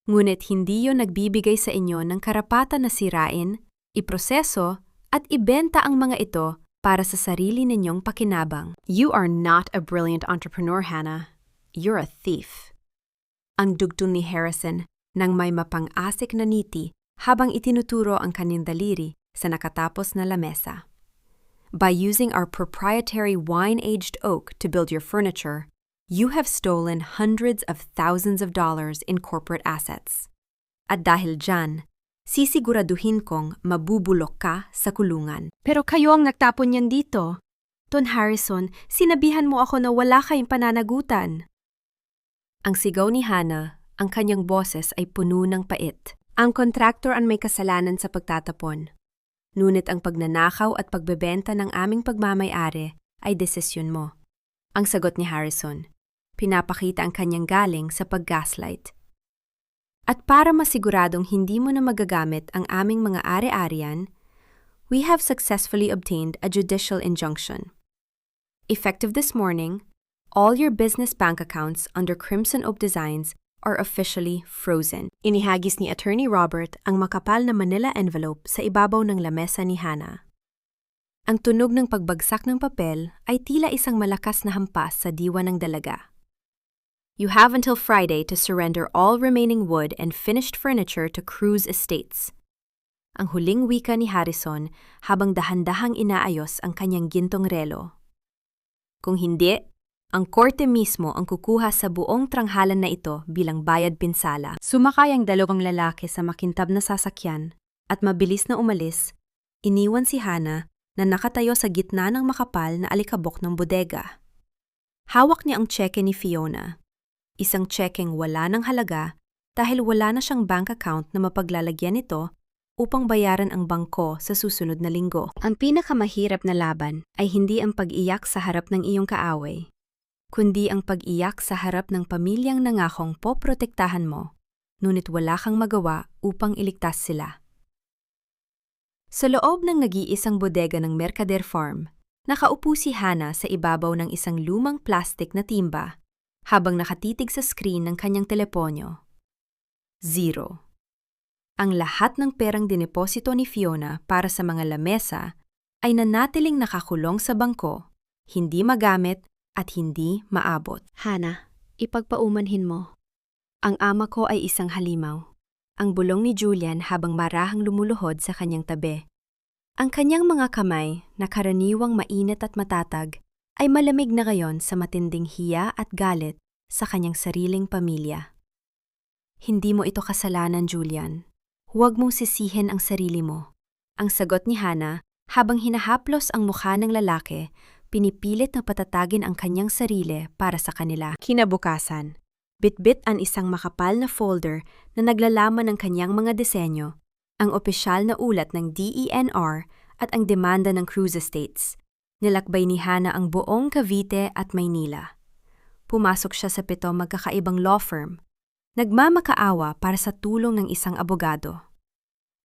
Ngunit hindi yon nagbibigay sa inyo ng karapatan na sirain, iproseso at ibenta ang mga ito para sa sarili ninyong pakinabang. You are not a brilliant entrepreneur, Hannah. You're a thief. Ang dugtong ni Harrison nang may mapang-asik na niti habang itinuturo ang kanyang daliri sa nakatapos na lamesa. By using our proprietary wine-aged oak to build your furniture, you have stolen hundreds of thousands of dollars in corporate assets. At dahil dyan, sisiguraduhin kong mabubulok ka sa kulungan. Pero kayo ang nagtapon niyan dito. Don Harrison, sinabihan mo ako na wala kayong pananagutan. Ang sigaw ni Hannah, ang kanyang boses ay puno ng pait. Ang kontraktor ang may kasalanan sa pagtatapon. Ngunit ang pagnanakaw at pagbebenta ng aming pagmamay-ari ay desisyon mo. Ang sagot ni Harrison, pinapakita ang kanyang galing sa pag-gaslight. At para masiguradong hindi mo na magagamit ang aming mga ari-arian, we have successfully obtained a judicial injunction. Effective this morning, all your business bank accounts under Crimson Oak Designs are officially frozen. Inihagis ni Attorney Robert ang makapal na manila envelope sa ibabaw ng lamesa ni Hannah. Ang tunog ng pagbagsak ng papel ay tila isang malakas na hampas sa diwa ng dalaga. You have until Friday to surrender all remaining wood and finished furniture to Cruz Estates. Ang huling wika ni Harrison habang dahan-dahang inaayos ang kanyang gintong relo. Kung hindi, ang korte mismo ang kukuha sa buong tranghalan na ito bilang bayad pinsala. Sumakay ang dalawang lalaki sa makintab na sasakyan at mabilis na umalis, iniwan si Hannah na nakatayo sa gitna ng makapal na alikabok ng bodega. Hawak niya ang tseke ni Fiona. Isang tsekeng wala ng halaga dahil wala na siyang bank account na mapaglalagyan nito upang bayaran ang bangko sa susunod na linggo. Ang pinakamahirap na laban ay hindi ang pag-iyak sa harap ng iyong kaaway, kundi ang pag-iyak sa harap ng pamilyang nangakong poprotektahan mo, ngunit wala kang magawa upang iligtas sila. Sa loob ng nag-iisang bodega ng Mercader Farm, nakaupo si Hannah sa ibabaw ng isang lumang plastik na timba habang nakatitig sa screen ng kanyang teleponyo. 0. Ang lahat ng perang dineposito ni Fiona para sa mga lamesa ay nanatiling nakakulong sa bangko, hindi magamit at hindi maabot. Hannah, ipagpaumanhin mo. Ang ama ko ay isang halimaw. Ang bulong ni Julian habang marahang lumuluhod sa kanyang tabi. Ang kanyang mga kamay na karaniwang mainit at matatag ay malamig na ngayon sa matinding hiya at galit sa kanyang sariling pamilya. Hindi mo ito kasalanan, Julian. Huwag mong sisihin ang sarili mo. Ang sagot ni Hannah habang hinahaplos ang mukha ng lalaki, pinipilit na patatagin ang kanyang sarili para sa kanila. Kinabukasan, bitbit ang isang makapal na folder na naglalaman ng kanyang mga disenyo, ang opisyal na ulat ng DENR at ang demanda ng Cruz Estates. Nilakbay ni Hannah ang buong Cavite at Maynila. Pumasok siya sa 7 magkakaibang law firm, nagmamakaawa para sa tulong ng isang abogado.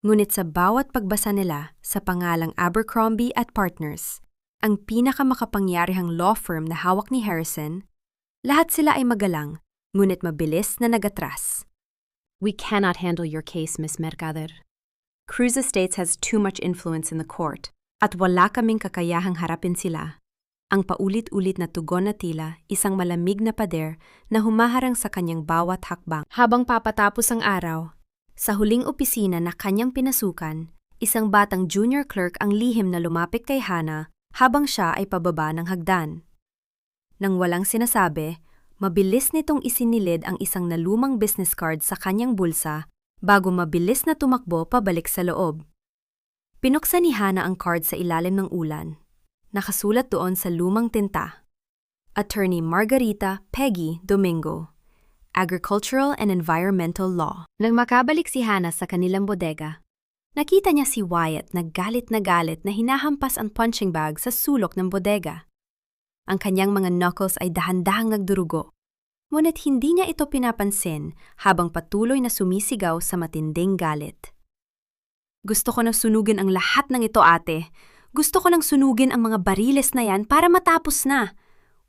Ngunit sa bawat pagbasa nila sa pangalang Abercrombie at Partners, ang pinakamakapangyarihang law firm na hawak ni Harrison, lahat sila ay magalang, ngunit mabilis na nagatras. We cannot handle your case, Miss Mercader. Cruz Estates has too much influence in the court, at wala kaming kakayahang harapin sila. Ang paulit-ulit na tugon na tila isang malamig na pader na humaharang sa kanyang bawat hakbang. Habang papatapos ang araw, sa huling opisina na kanyang pinasukan, isang batang junior clerk ang lihim na lumapit kay Hannah habang siya ay pababa ng hagdan. Nang walang sinasabi, mabilis nitong isinilid ang isang nalumang business card sa kanyang bulsa bago mabilis na tumakbo pabalik sa loob. Pinuksan ni Hannah ang card sa ilalim ng ulan. Nakasulat doon sa lumang tinta, Attorney Margarita Peggy Domingo, Agricultural and Environmental Law. Nang makabalik si Hannah sa kanilang bodega, nakita niya si Wyatt na galit na hinahampas ang punching bag sa sulok ng bodega. Ang kanyang mga knuckles ay dahan-dahang nagdurugo, ngunit hindi niya ito pinapansin habang patuloy na sumisigaw sa matinding galit. Gusto ko nang sunugin ang lahat ng ito, ate. Gusto ko nang sunugin ang mga bariles na yan para matapos na.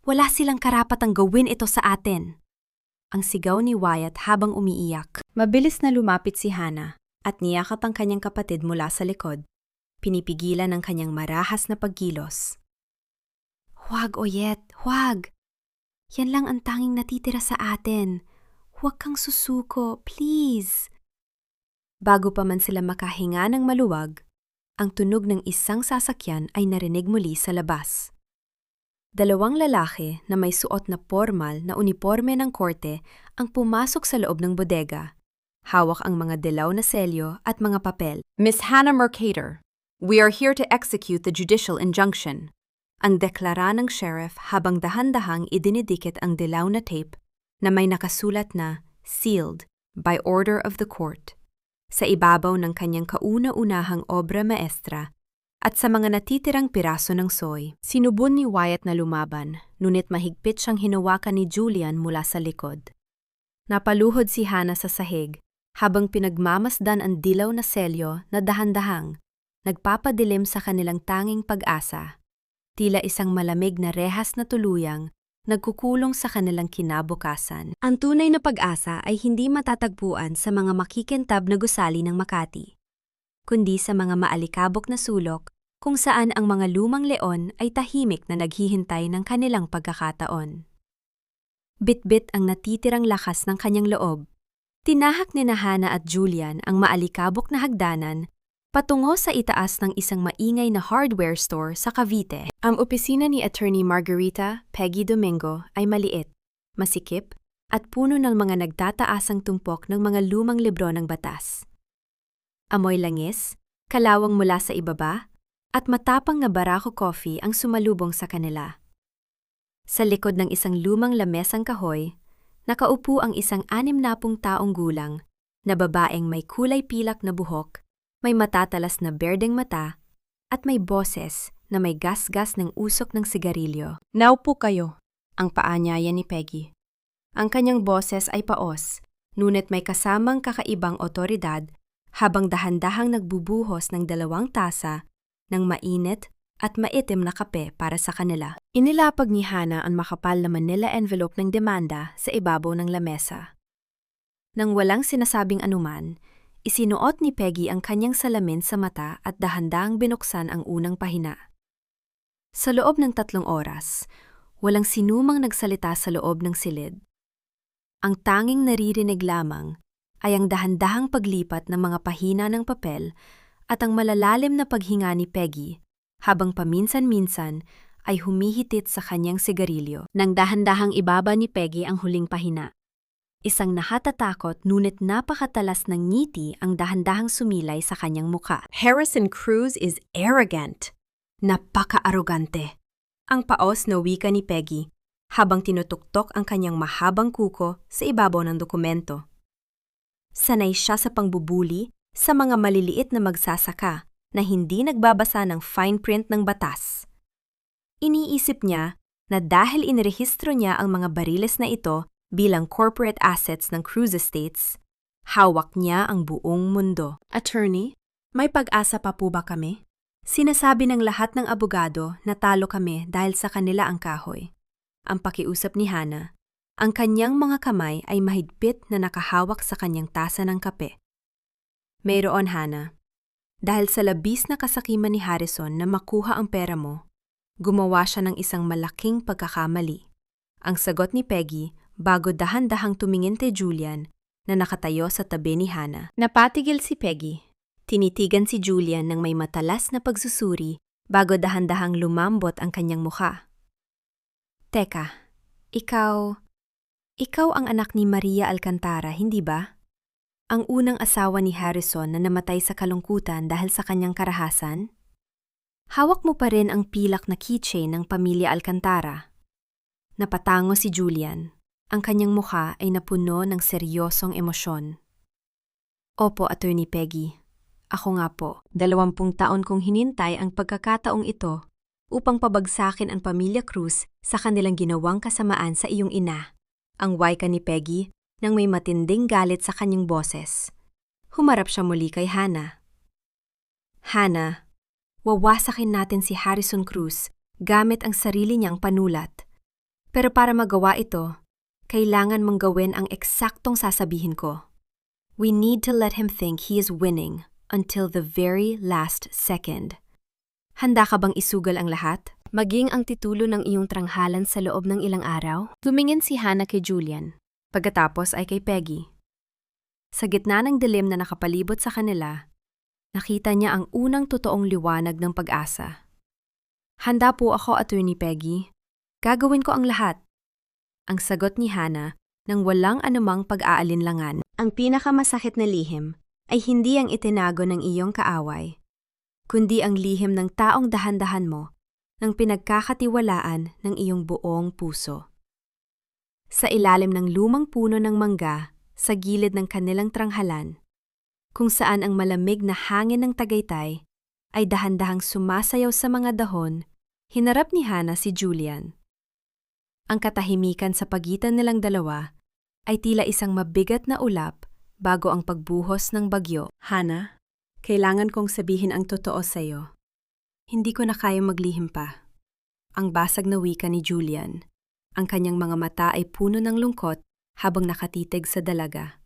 Wala silang karapatang gawin ito sa atin. Ang sigaw ni Wyatt habang umiiyak. Mabilis na lumapit si Hannah at niyakap ang kanyang kapatid mula sa likod. Pinipigilan ang kanyang marahas na pagkilos. Huwag, Oyet, huwag. Yan lang ang tanging natitira sa atin. Huwag kang susuko, please. Bago pa man sila makahinga ng maluwag, ang tunog ng isang sasakyan ay narinig muli sa labas. 2 lalaki na may suot na formal na uniforme ng korte ang pumasok sa loob ng bodega. Hawak ang mga dilaw na selyo at mga papel. Miss Hannah Mercader, we are here to execute the judicial injunction. Ang deklara ng sheriff habang dahan-dahang idinidikit ang dilaw na tape na may nakasulat na sealed by order of the court. Sa ibabaw ng kanyang kauna-unahang obra maestra, at sa mga natitirang piraso ng soy. Sinubon ni Wyatt na lumaban, ngunit mahigpit siyang hinawakan ni Julian mula sa likod. Napaluhod si Hannah sa sahig, habang pinagmamasdan ang dilaw na selyo na dahan-dahang, nagpapadilim sa kanilang tanging pag-asa. Tila isang malamig na rehas na tuluyang, nagkukulong sa kanilang kinabukasan. Ang tunay na pag-asa ay hindi matatagpuan sa mga makikintab na gusali ng Makati, kundi sa mga maalikabok na sulok kung saan ang mga lumang leon ay tahimik na naghihintay ng kanilang pagkakataon. Bit-bit ang natitirang lakas ng kanyang loob. Tinahak ni Hannah at Julian ang maalikabok na hagdanan patungo sa itaas ng isang maingay na hardware store sa Cavite. Ang opisina ni Attorney Margarita Peggy Domingo ay maliit, masikip, at puno ng mga nagtataasang tumpok ng mga lumang libro ng batas. Amoy langis, kalawang mula sa ibaba, at matapang na Barako coffee ang sumalubong sa kanila. Sa likod ng isang lumang lamesang kahoy, nakaupo ang isang 60 taong gulang na babaeng may kulay pilak na buhok, may matatalas na berdeng mata, at may boses na may gas-gas ng usok ng sigarilyo. Naupo kayo, ang paanyaya ni Peggy. Ang kanyang boses ay paos, ngunit may kasamang kakaibang otoridad habang dahan-dahang nagbubuhos ng 2 tasa ng mainit at maitim na kape para sa kanila. Inilapag ni Hannah ang makapal na manila envelope ng demanda sa ibabaw ng lamesa. Nang walang sinasabing anuman, isinuot ni Peggy ang kanyang salamin sa mata at dahan-dahang binuksan ang unang pahina. Sa loob ng 3 oras, walang sinumang nagsalita sa loob ng silid. Ang tanging naririnig lamang ay ang dahan-dahang paglipat ng mga pahina ng papel at ang malalalim na paghinga ni Peggy habang paminsan-minsan ay humihitit sa kanyang sigarilyo. Nang dahan-dahang ibaba ni Peggy ang huling pahina. Isang nakatatakot ngunit napakatalas ng ngiti ang dahan-dahang sumilay sa kanyang muka. Harrison Cruz is arrogant. Napaka-arogante. Ang paos na wika ni Peggy habang tinutuktok ang kanyang mahabang kuko sa ibabaw ng dokumento. Sanay siya sa pangbubuli sa mga maliliit na magsasaka na hindi nagbabasa ng fine print ng batas. Iniisip niya na dahil inirehistro niya ang mga bariles na ito bilang corporate assets ng Cruz Estates, hawak niya ang buong mundo. Attorney, may pag-asa pa po ba kami? Sinasabi ng lahat ng abogado na talo kami dahil sa kanila ang kahoy. Ang pakiusap ni Hannah, ang kanyang mga kamay ay mahigpit na nakahawak sa kanyang tasa ng kape. Mayroon, Hannah. Dahil sa labis na kasakiman ni Harrison na makuha ang pera mo, gumawa siya ng isang malaking pagkakamali. Ang sagot ni Peggy bago dahan-dahang tumingin kay Julian na nakatayo sa tabi ni Hannah. Napatigil si Peggy. Tinitigan si Julian ng may matalas na pagsusuri bago dahan-dahang lumambot ang kanyang mukha. Teka, ikaw ang anak ni Maria Alcantara, hindi ba? Ang unang asawa ni Harrison na namatay sa kalungkutan dahil sa kanyang karahasan? Hawak mo pa rin ang pilak na keychain ng pamilya Alcantara. Napatango si Julian. Ang kanyang mukha ay napuno ng seryosong emosyon. Opo, Attorney Peggy. Ako nga po. 20 taon kong hinintay ang pagkakataong ito upang pabagsakin ang pamilya Cruz sa kanilang ginawang kasamaan sa iyong ina. Ang wika ni Peggy nang may matinding galit sa kanyang boses. Humarap siya muli kay Hannah. Hannah, wawasakin natin si Harrison Cruz gamit ang sarili niyang panulat. Pero para magawa ito, kailangan mong gawin ang eksaktong sasabihin ko. We need to let him think he is winning until the very last second. Handa ka bang isugal ang lahat? Maging ang titulo ng iyong tranghalan sa loob ng ilang araw? Tumingin si Hannah kay Julian, pagkatapos ay kay Peggy. Sa gitna ng dilim na nakapalibot sa kanila, nakita niya ang unang totoong liwanag ng pag-asa. Handa po ako, Attorney Peggy. Gagawin ko ang lahat. Ang sagot ni Hannah nang walang anumang pag-aalinlangan. Ang pinakamasakit na lihim ay hindi ang itinago ng iyong kaaway, kundi ang lihim ng taong dahan-dahan mo ng pinagkakatiwalaan ng iyong buong puso. Sa ilalim ng lumang puno ng mangga sa gilid ng kanilang tranghalan, kung saan ang malamig na hangin ng Tagaytay ay dahan-dahang sumasayaw sa mga dahon, hinarap ni Hannah si Julian. Ang katahimikan sa pagitan nilang dalawa ay tila isang mabigat na ulap bago ang pagbuhos ng bagyo. Hannah, kailangan kong sabihin ang totoo sa'yo. Hindi ko na kayang maglihim pa. Ang basag na wika ni Julian. Ang kanyang mga mata ay puno ng lungkot habang nakatitig sa dalaga.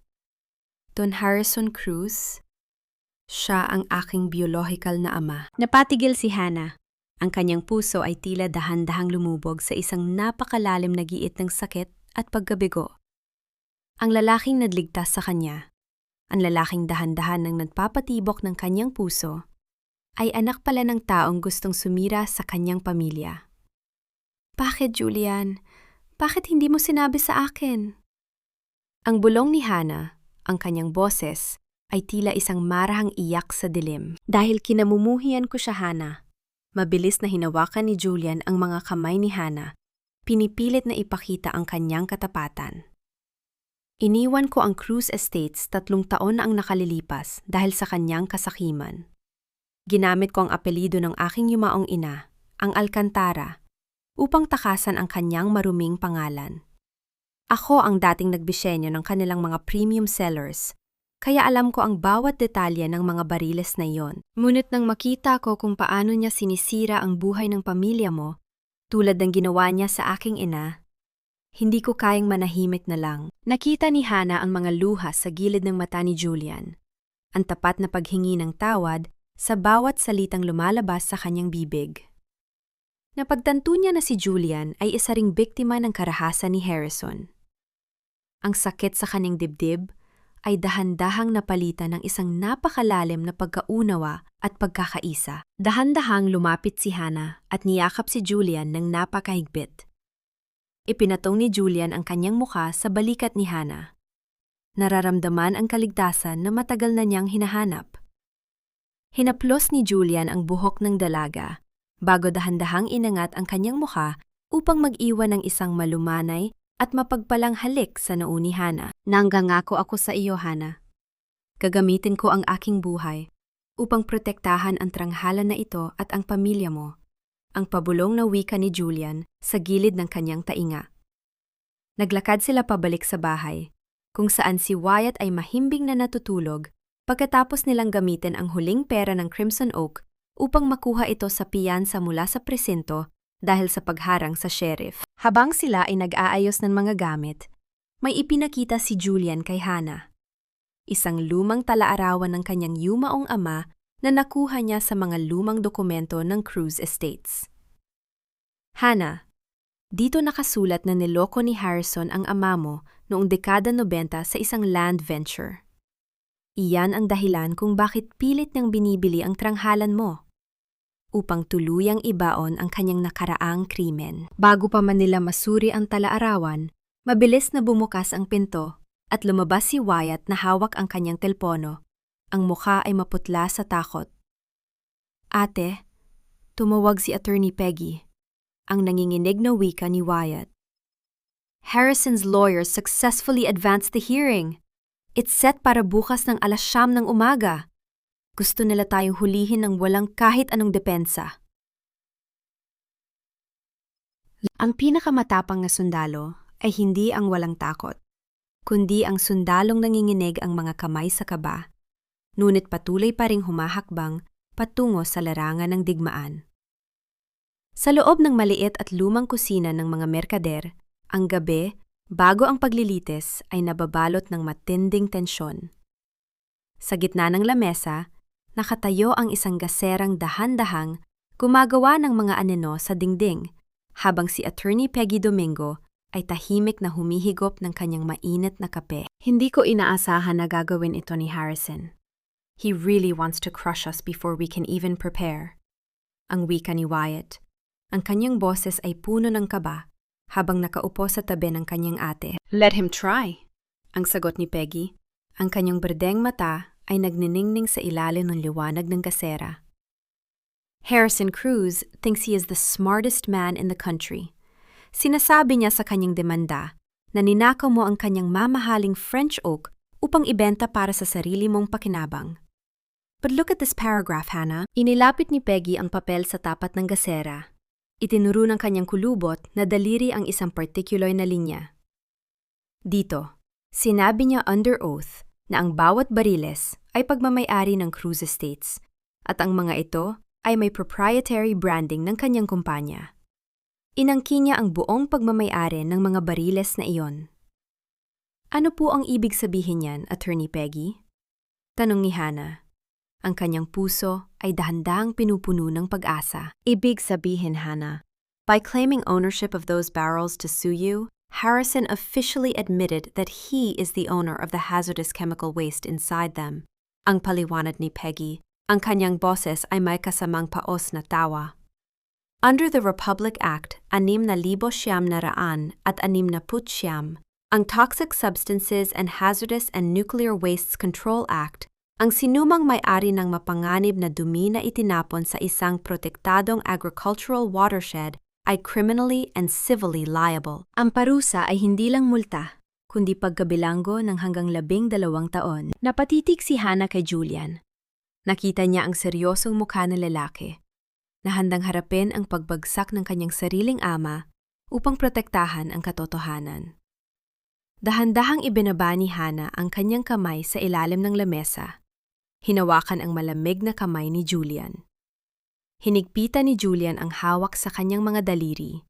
Don Harrison Cruz, siya ang aking biological na ama. Napatigil si Hannah. Ang kanyang puso ay tila dahan-dahang lumubog sa isang napakalalim na giit ng sakit at pagkabigo. Ang lalaking nadligtas sa kanya, ang lalaking dahan-dahan ng nagpapatibok ng kanyang puso, ay anak pala ng taong gustong sumira sa kanyang pamilya. Bakit, Julian? Bakit hindi mo sinabi sa akin? Ang bulong ni Hannah, ang kanyang boses, ay tila isang marahang iyak sa dilim. Dahil kinamumuhian ko siya, Hannah. Mabilis na hinawakan ni Julian ang mga kamay ni Hannah, pinipilit na ipakita ang kanyang katapatan. Iniwan ko ang Cruz Estates 3 taon na ang nakalilipas dahil sa kanyang kasakiman. Ginamit ko ang apelyido ng aking yumaong ina, ang Alcantara, upang takasan ang kanyang maruming pangalan. Ako ang dating nagbisenyo ng kanilang mga premium sellers, kaya alam ko ang bawat detalye ng mga bariles na iyon. Ngunit nang makita ko kung paano niya sinisira ang buhay ng pamilya mo, tulad ng ginawa niya sa aking ina, hindi ko kayang manahimik na lang. Nakita ni Hannah ang mga luha sa gilid ng mata ni Julian, ang tapat na paghingi ng tawad sa bawat salitang lumalabas sa kanyang bibig. Napagtanto niya na si Julian ay isa ring biktima ng karahasan ni Harrison. Ang sakit sa kanyang dibdib ay dahan-dahang napalitan ng isang napakalalim na pagkaunawa at pagkakaisa. Dahan-dahang lumapit si Hannah at niyakap si Julian ng napakahigpit. Ipinatong ni Julian ang kanyang mukha sa balikat ni Hannah. Nararamdaman ang kaligtasan na matagal na niyang hinahanap. Hinaplos ni Julian ang buhok ng dalaga, bago dahan-dahang inangat ang kanyang mukha upang mag-iwan ng isang malumanay at mapagpalang halik sa noo ni Hannah. Nanggangako ako sa iyo, Hannah. Gagamitin ko ang aking buhay upang protektahan ang tranghalan na ito at ang pamilya mo, ang pabulong na wika ni Julian sa gilid ng kanyang tainga. Naglakad sila pabalik sa bahay, kung saan si Wyatt ay mahimbing na natutulog pagkatapos nilang gamitin ang huling pera ng Crimson Oak upang makuha ito sa piyansa mula sa presinto dahil sa pagharang sa sheriff. Habang sila ay nag-aayos ng mga gamit, may ipinakita si Julian kay Hannah. Isang lumang talaarawan ng kanyang yumaong ama na nakuha niya sa mga lumang dokumento ng Cruz Estates. Hannah, dito nakasulat na niloko ni Harrison ang ama mo noong dekada 90 sa isang land venture. Iyan ang dahilan kung bakit pilit niyang binibili ang tranghalan mo, upang tuluyang ibaon ang kanyang nakaraang krimen. Bago pa man nila masuri ang talaarawan, mabilis na bumukas ang pinto at lumabas si Wyatt na hawak ang kanyang telpono. Ang mukha ay maputla sa takot. Ate, tumawag si Attorney Peggy, ang nanginginig na wika ni Wyatt. Harrison's lawyers successfully advanced the hearing. It's set para bukas ng 9:00 ng umaga. Gusto nila tayong hulihin ng walang kahit anong depensa. Ang pinakamatapang na sundalo ay hindi ang walang takot, kundi ang sundalong nanginginig ang mga kamay sa kaba, ngunit patuloy pa ring humahakbang patungo sa larangan ng digmaan. Sa loob ng maliit at lumang kusina ng mga merkader, ang gabi, bago ang paglilitis, ay nababalot ng matinding tensyon. Sa gitna ng lamesa, nakatayo ang isang gaserang dahan-dahang gumagawa ng mga anino sa dingding, habang si Attorney Peggy Domingo ay tahimik na humihigop ng kanyang mainit na kape. Hindi ko inaasahan na gagawin ito ni Harrison. He really wants to crush us before we can even prepare. Ang wika ni Wyatt. Ang kanyang boses ay puno ng kaba habang nakaupo sa tabi ng kanyang ate. Let him try, ang sagot ni Peggy. Ang kanyang berdeng mata ay nagniningning sa ilalim ng liwanag ng gasera. Harrison Cruz thinks he is the smartest man in the country. Sinasabi niya sa kanyang demanda na ninakaw mo ang kanyang mamahaling French oak upang ibenta para sa sarili mong pakinabang. But look at this paragraph, Hannah. Inilapit ni Peggy ang papel sa tapat ng gasera. Itinuro ng kanyang kulubot na daliri ang isang particular na linya. Dito, sinabi niya under oath na ang bawat bariles ay pagmamay-ari ng Cruz Estates at ang mga ito ay may proprietary branding ng kanyang kumpanya. Inangkin niya ang buong pagmamay-ari ng mga bariles na iyon. Ano po ang ibig sabihin niyan, Attorney Peggy? Tanong ni Hannah. Ang kanyang puso ay dahan-dahang pinupuno ng pag-asa. Ibig sabihin, Hannah, by claiming ownership of those barrels to sue you, Harrison officially admitted that he is the owner of the hazardous chemical waste inside them. Ang paliwanag ni Peggy, ang kanyang boses ay may kasamang paos na tawa. Under the Republic Act, 6,900 at 69, ang Toxic Substances and Hazardous and Nuclear Wastes Control Act, ang sinumang may-ari ng mapanganib na dumi na itinapon sa isang protektadong agricultural watershed ay criminally and civilly liable. Ang parusa ay hindi lang multa, kundi pagkabilanggo ng hanggang 12 taon. Napatitig si Hannah kay Julian. Nakita niya ang seryosong mukha ng lalaki, na handang harapin ang pagbagsak ng kanyang sariling ama upang protektahan ang katotohanan. Dahan-dahang ibinaba ni Hannah ang kanyang kamay sa ilalim ng lamesa. Hinawakan ang malamig na kamay ni Julian. Hinigpitan ni Julian ang hawak sa kanyang mga daliri,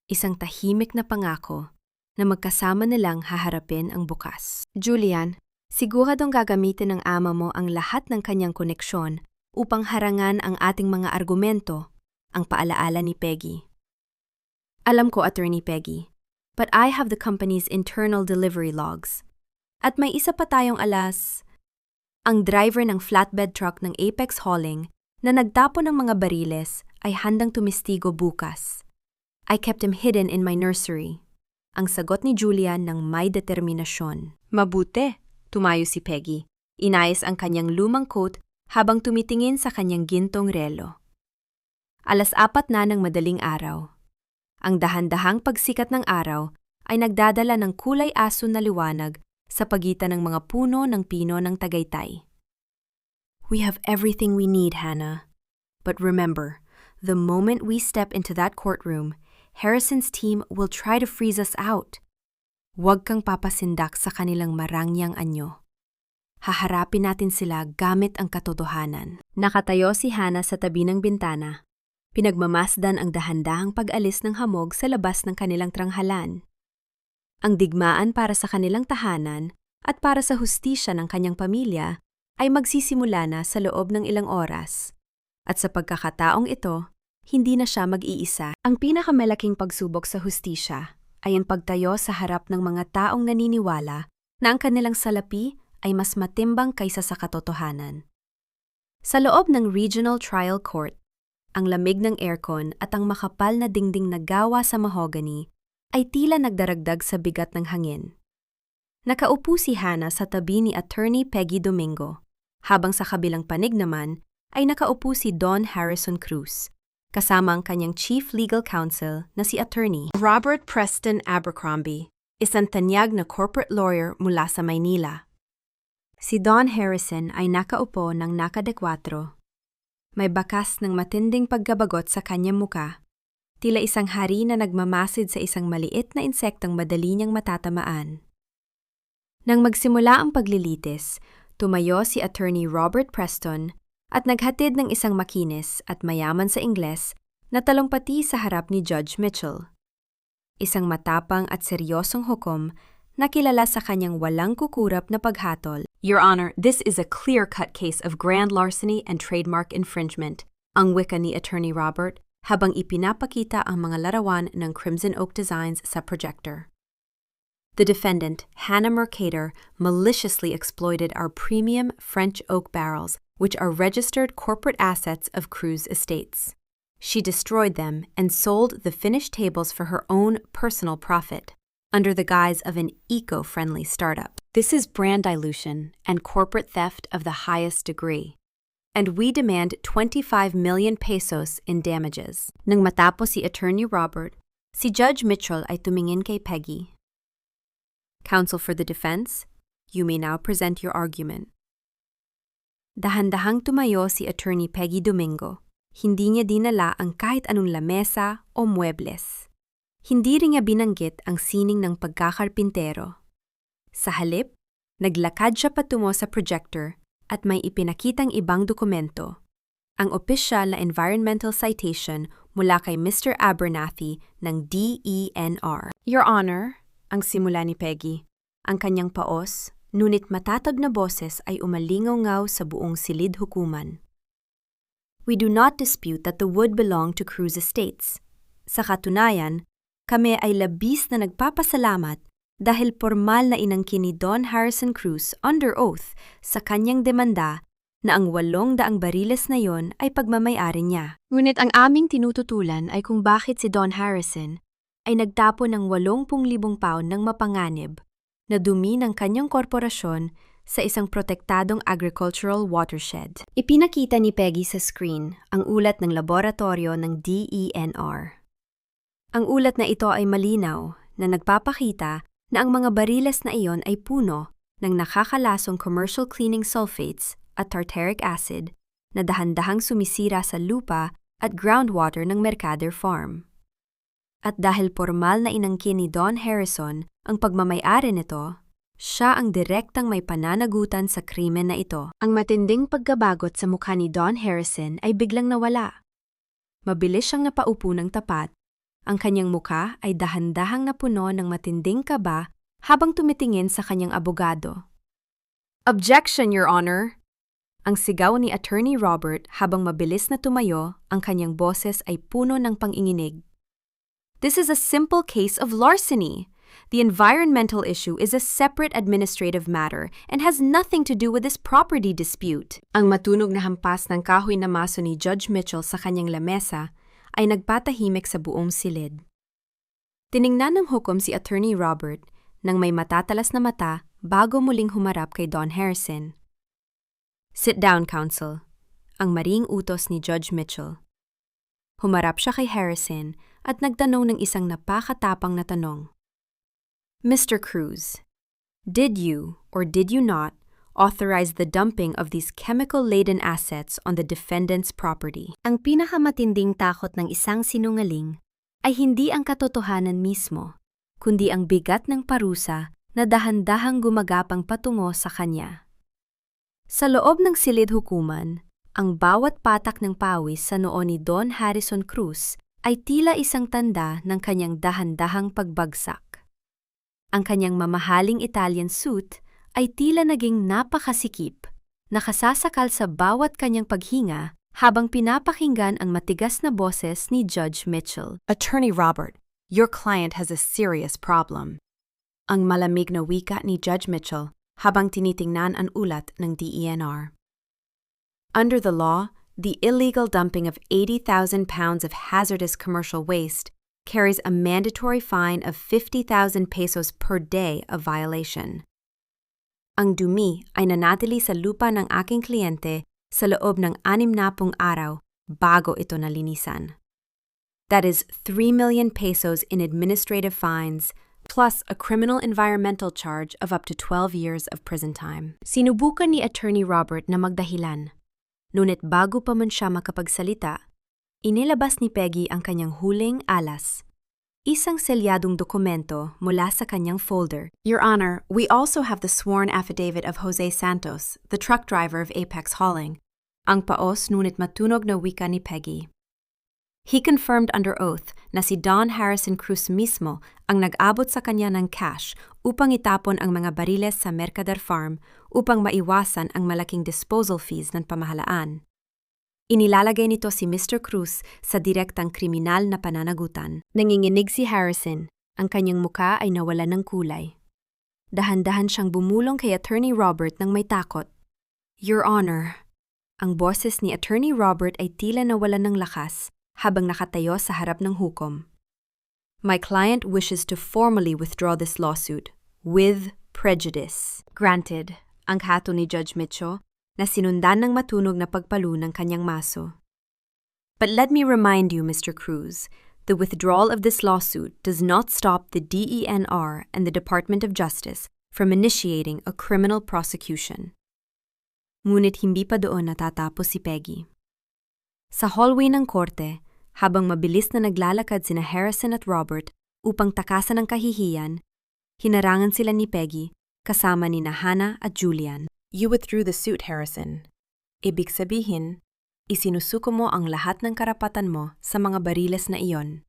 isang tahimik na pangako na magkasama nilang haharapin ang bukas. Julian, siguradong gagamitin ng ama mo ang lahat ng kanyang koneksyon upang harangan ang ating mga argumento, ang paalaala ni Peggy. Alam ko, Attorney Peggy, but I have the company's internal delivery logs. At may isa pa tayong alas. Ang driver ng flatbed truck ng Apex Hauling na nagtapon ng mga bariles ay handang tumistigo bukas. I kept him hidden in my nursery. Ang sagot ni Julian ng may determinasyon. Mabuti, tumayo si Peggy. Inayos ang kanyang lumang coat habang tumitingin sa kanyang gintong relo. 4:00 na ng madaling araw. Ang dahan-dahang pagsikat ng araw ay nagdadala ng kulay aso na liwanag sa pagitan ng mga puno ng pino ng Tagaytay. We have everything we need, Hannah. But remember, the moment we step into that courtroom, Harrison's team will try to freeze us out. Huwag kang papasindak sa kanilang marangyang anyo. Haharapin natin sila gamit ang katotohanan. Nakatayo si Hannah sa tabi ng bintana. Pinagmamasdan ang dahan-dahang pag-alis ng hamog sa labas ng kanilang tranghalan. Ang digmaan para sa kanilang tahanan at para sa hustisya ng kanyang pamilya ay magsisimula na sa loob ng ilang oras. At sa pagkakataong ito, hindi na siya mag-iisa. Ang pinakamalaking pagsubok sa hustisya ay ang pagtayo sa harap ng mga taong naniniwala na ang kanilang salapi ay mas matimbang kaysa sa katotohanan. Sa loob ng Regional Trial Court, ang lamig ng aircon at ang makapal na dingding na gawa sa mahogany ay tila nagdaragdag sa bigat ng hangin. Nakaupo si Hannah sa tabi ni Attorney Peggy Domingo, habang sa kabilang panig naman ay nakaupo si Don Harrison Cruz, kasama ang kanyang Chief Legal Counsel na si Attorney Robert Preston Abercrombie, isang tanyag na corporate lawyer mula sa Maynila. Si Don Harrison ay nakaupo ng nakadekwatro. May bakas ng matinding pagkabagot sa kanyang muka, tila isang hari na nagmamasid sa isang maliit na insektong madali niyang matatamaan. Nang magsimula ang paglilitis, tumayo si Attorney Robert Preston at naghatid ng isang makinis at mayaman sa Ingles na talumpati sa harap ni Judge Mitchell. Isang matapang at seryosong hukom na kilala sa kanyang walang kukurap na paghatol. Your Honor, this is a clear-cut case of grand larceny and trademark infringement, ang wika ni Attorney Robert habang ipinapakita ang mga larawan ng Crimson Oak Designs sa projector. The defendant, Hannah Mercator, maliciously exploited our premium French oak barrels, which are registered corporate assets of Cruz Estates. She destroyed them and sold the finished tables for her own personal profit, under the guise of an eco-friendly startup. This is brand dilution and corporate theft of the highest degree. And we demand 25 million pesos in damages. Nang matapos si Attorney Robert, si Judge Mitchell ay tumingin kay Peggy. Counsel for the defense, you may now present your argument. Dahan-dahang tumayo si Attorney Peggy Domingo. Hindi niya dinala ang kahit anong lamesa o muebles. Hindi rin niya binanggit ang sining ng pagkakarpintero. Sa halip, naglakad siya patungo sa projector at may ipinakitang ibang dokumento. Ang opisyal na environmental citation mula kay Mr. Abernathy ng DENR. Your Honor, ang simula ni Peggy, ang kanyang paos, ngunit matatag na boses ay umalingaw-ngaw sa buong silid hukuman. We do not dispute that the wood belonged to Cruz Estates. Sa katunayan, kami ay labis na nagpapasalamat dahil formal na inangkin ni Don Harrison Cruz under oath sa kanyang demanda na ang 800 bariles na yon ay pagmamay-ari niya. Ngunit ang aming tinututulan ay kung bakit si Don Harrison ay nagtapon ng 80,000 pound ng mapanganib na dumi ng kanyang korporasyon sa isang protektadong agricultural watershed. Ipinakita ni Peggy sa screen ang ulat ng laboratorio ng DENR. Ang ulat na ito ay malinaw na nagpapakita na ang mga bariles na iyon ay puno ng nakakalasong commercial cleaning sulfates at tartaric acid na dahan-dahang sumisira sa lupa at groundwater ng Mercader Farm. At dahil formal na inangkin ni Don Harrison ang pagmamay-ari nito, siya ang direktang may pananagutan sa krimen na ito. Ang matinding pagkabagot sa mukha ni Don Harrison ay biglang nawala. Mabilis siyang napaupo ng tapat. Ang kanyang mukha ay dahan-dahang napuno ng matinding kaba habang tumitingin sa kanyang abogado. Objection, Your Honor! Ang sigaw ni Attorney Robert habang mabilis na tumayo, ang kanyang boses ay puno ng panginginig. This is a simple case of larceny. The environmental issue is a separate administrative matter and has nothing to do with this property dispute. Ang matunog na hampas ng kahoy na maso ni Judge Mitchell sa kanyang lamesa ay nagpatahimik sa buong silid. Tiningnan ng hukom si Attorney Robert nang may matatalas na mata bago muling humarap kay Don Harrison. Sit down, counsel. Ang maring utos ni Judge Mitchell. Humarap siya kay Harrison at nagtanong ng isang napakatapang na tanong. Mr. Cruz, did you or did you not authorize the dumping of these chemical-laden assets on the defendant's property? Ang pinakamatinding takot ng isang sinungaling ay hindi ang katotohanan mismo, kundi ang bigat ng parusa na dahan-dahang gumagapang patungo sa kanya. Sa loob ng silid hukuman, ang bawat patak ng pawis sa noo ni Don Harrison Cruz ay tila isang tanda ng kanyang dahan-dahang pagbagsak. Ang kanyang mamahaling Italian suit ay tila naging napakasikip, nakasasakal sa bawat kanyang paghinga habang pinapakinggan ang matigas na boses ni Judge Mitchell. Attorney Robert, your client has a serious problem. Ang malamig na wika ni Judge Mitchell habang tinitingnan ang ulat ng DENR. Under the law, the illegal dumping of 80,000 pounds of hazardous commercial waste carries a mandatory fine of 50,000 pesos per day of violation. Ang dumi ay nanatili sa lupa ng aking kliyente sa loob ng 60 araw bago ito nalinisan. That is 3 million pesos in administrative fines plus a criminal environmental charge of up to 12 years of prison time. Sinubukan ni Attorney Robert na magdahilan. Ngunit bago pa man siya makapagsalita, inilabas ni Peggy ang kanyang huling alas. Isang selyadong dokumento mula sa kanyang folder. Your Honor, we also have the sworn affidavit of Jose Santos, the truck driver of Apex Hauling. Ang paos ngunit matunog na wika ni Peggy. He confirmed under oath na si Don Harrison Cruz mismo ang nag-abot sa kanya ng cash upang itapon ang mga bariles sa Mercader Farm upang maiwasan ang malaking disposal fees ng pamahalaan. Inilalagay nito si Mr. Cruz sa direktang kriminal na pananagutan. Nanginginig si Harrison, ang kanyang muka ay nawala ng kulay. Dahan-dahan siyang bumulong kay Attorney Robert nang may takot. Your Honor, ang boses ni Attorney Robert ay tila nawalan ng lakas habang nakatayo sa harap ng hukom. My client wishes to formally withdraw this lawsuit with prejudice. Granted, ang hato ni Judge Mitchell na sinundan ng matunog na pagpalo ng kanyang maso. But let me remind you, Mr. Cruz, the withdrawal of this lawsuit does not stop the DENR and the Department of Justice from initiating a criminal prosecution. Ngunit hindi pa doon natatapos si Peggy. Sa hallway ng korte, habang mabilis na naglalakad sina Harrison at Robert upang takasan ang kahihiyan, hinarangan sila ni Peggy kasama ni Hannah at Julian. You withdrew the suit, Harrison. Ibig sabihin, isinusuko mo ang lahat ng karapatan mo sa mga bariles na iyon,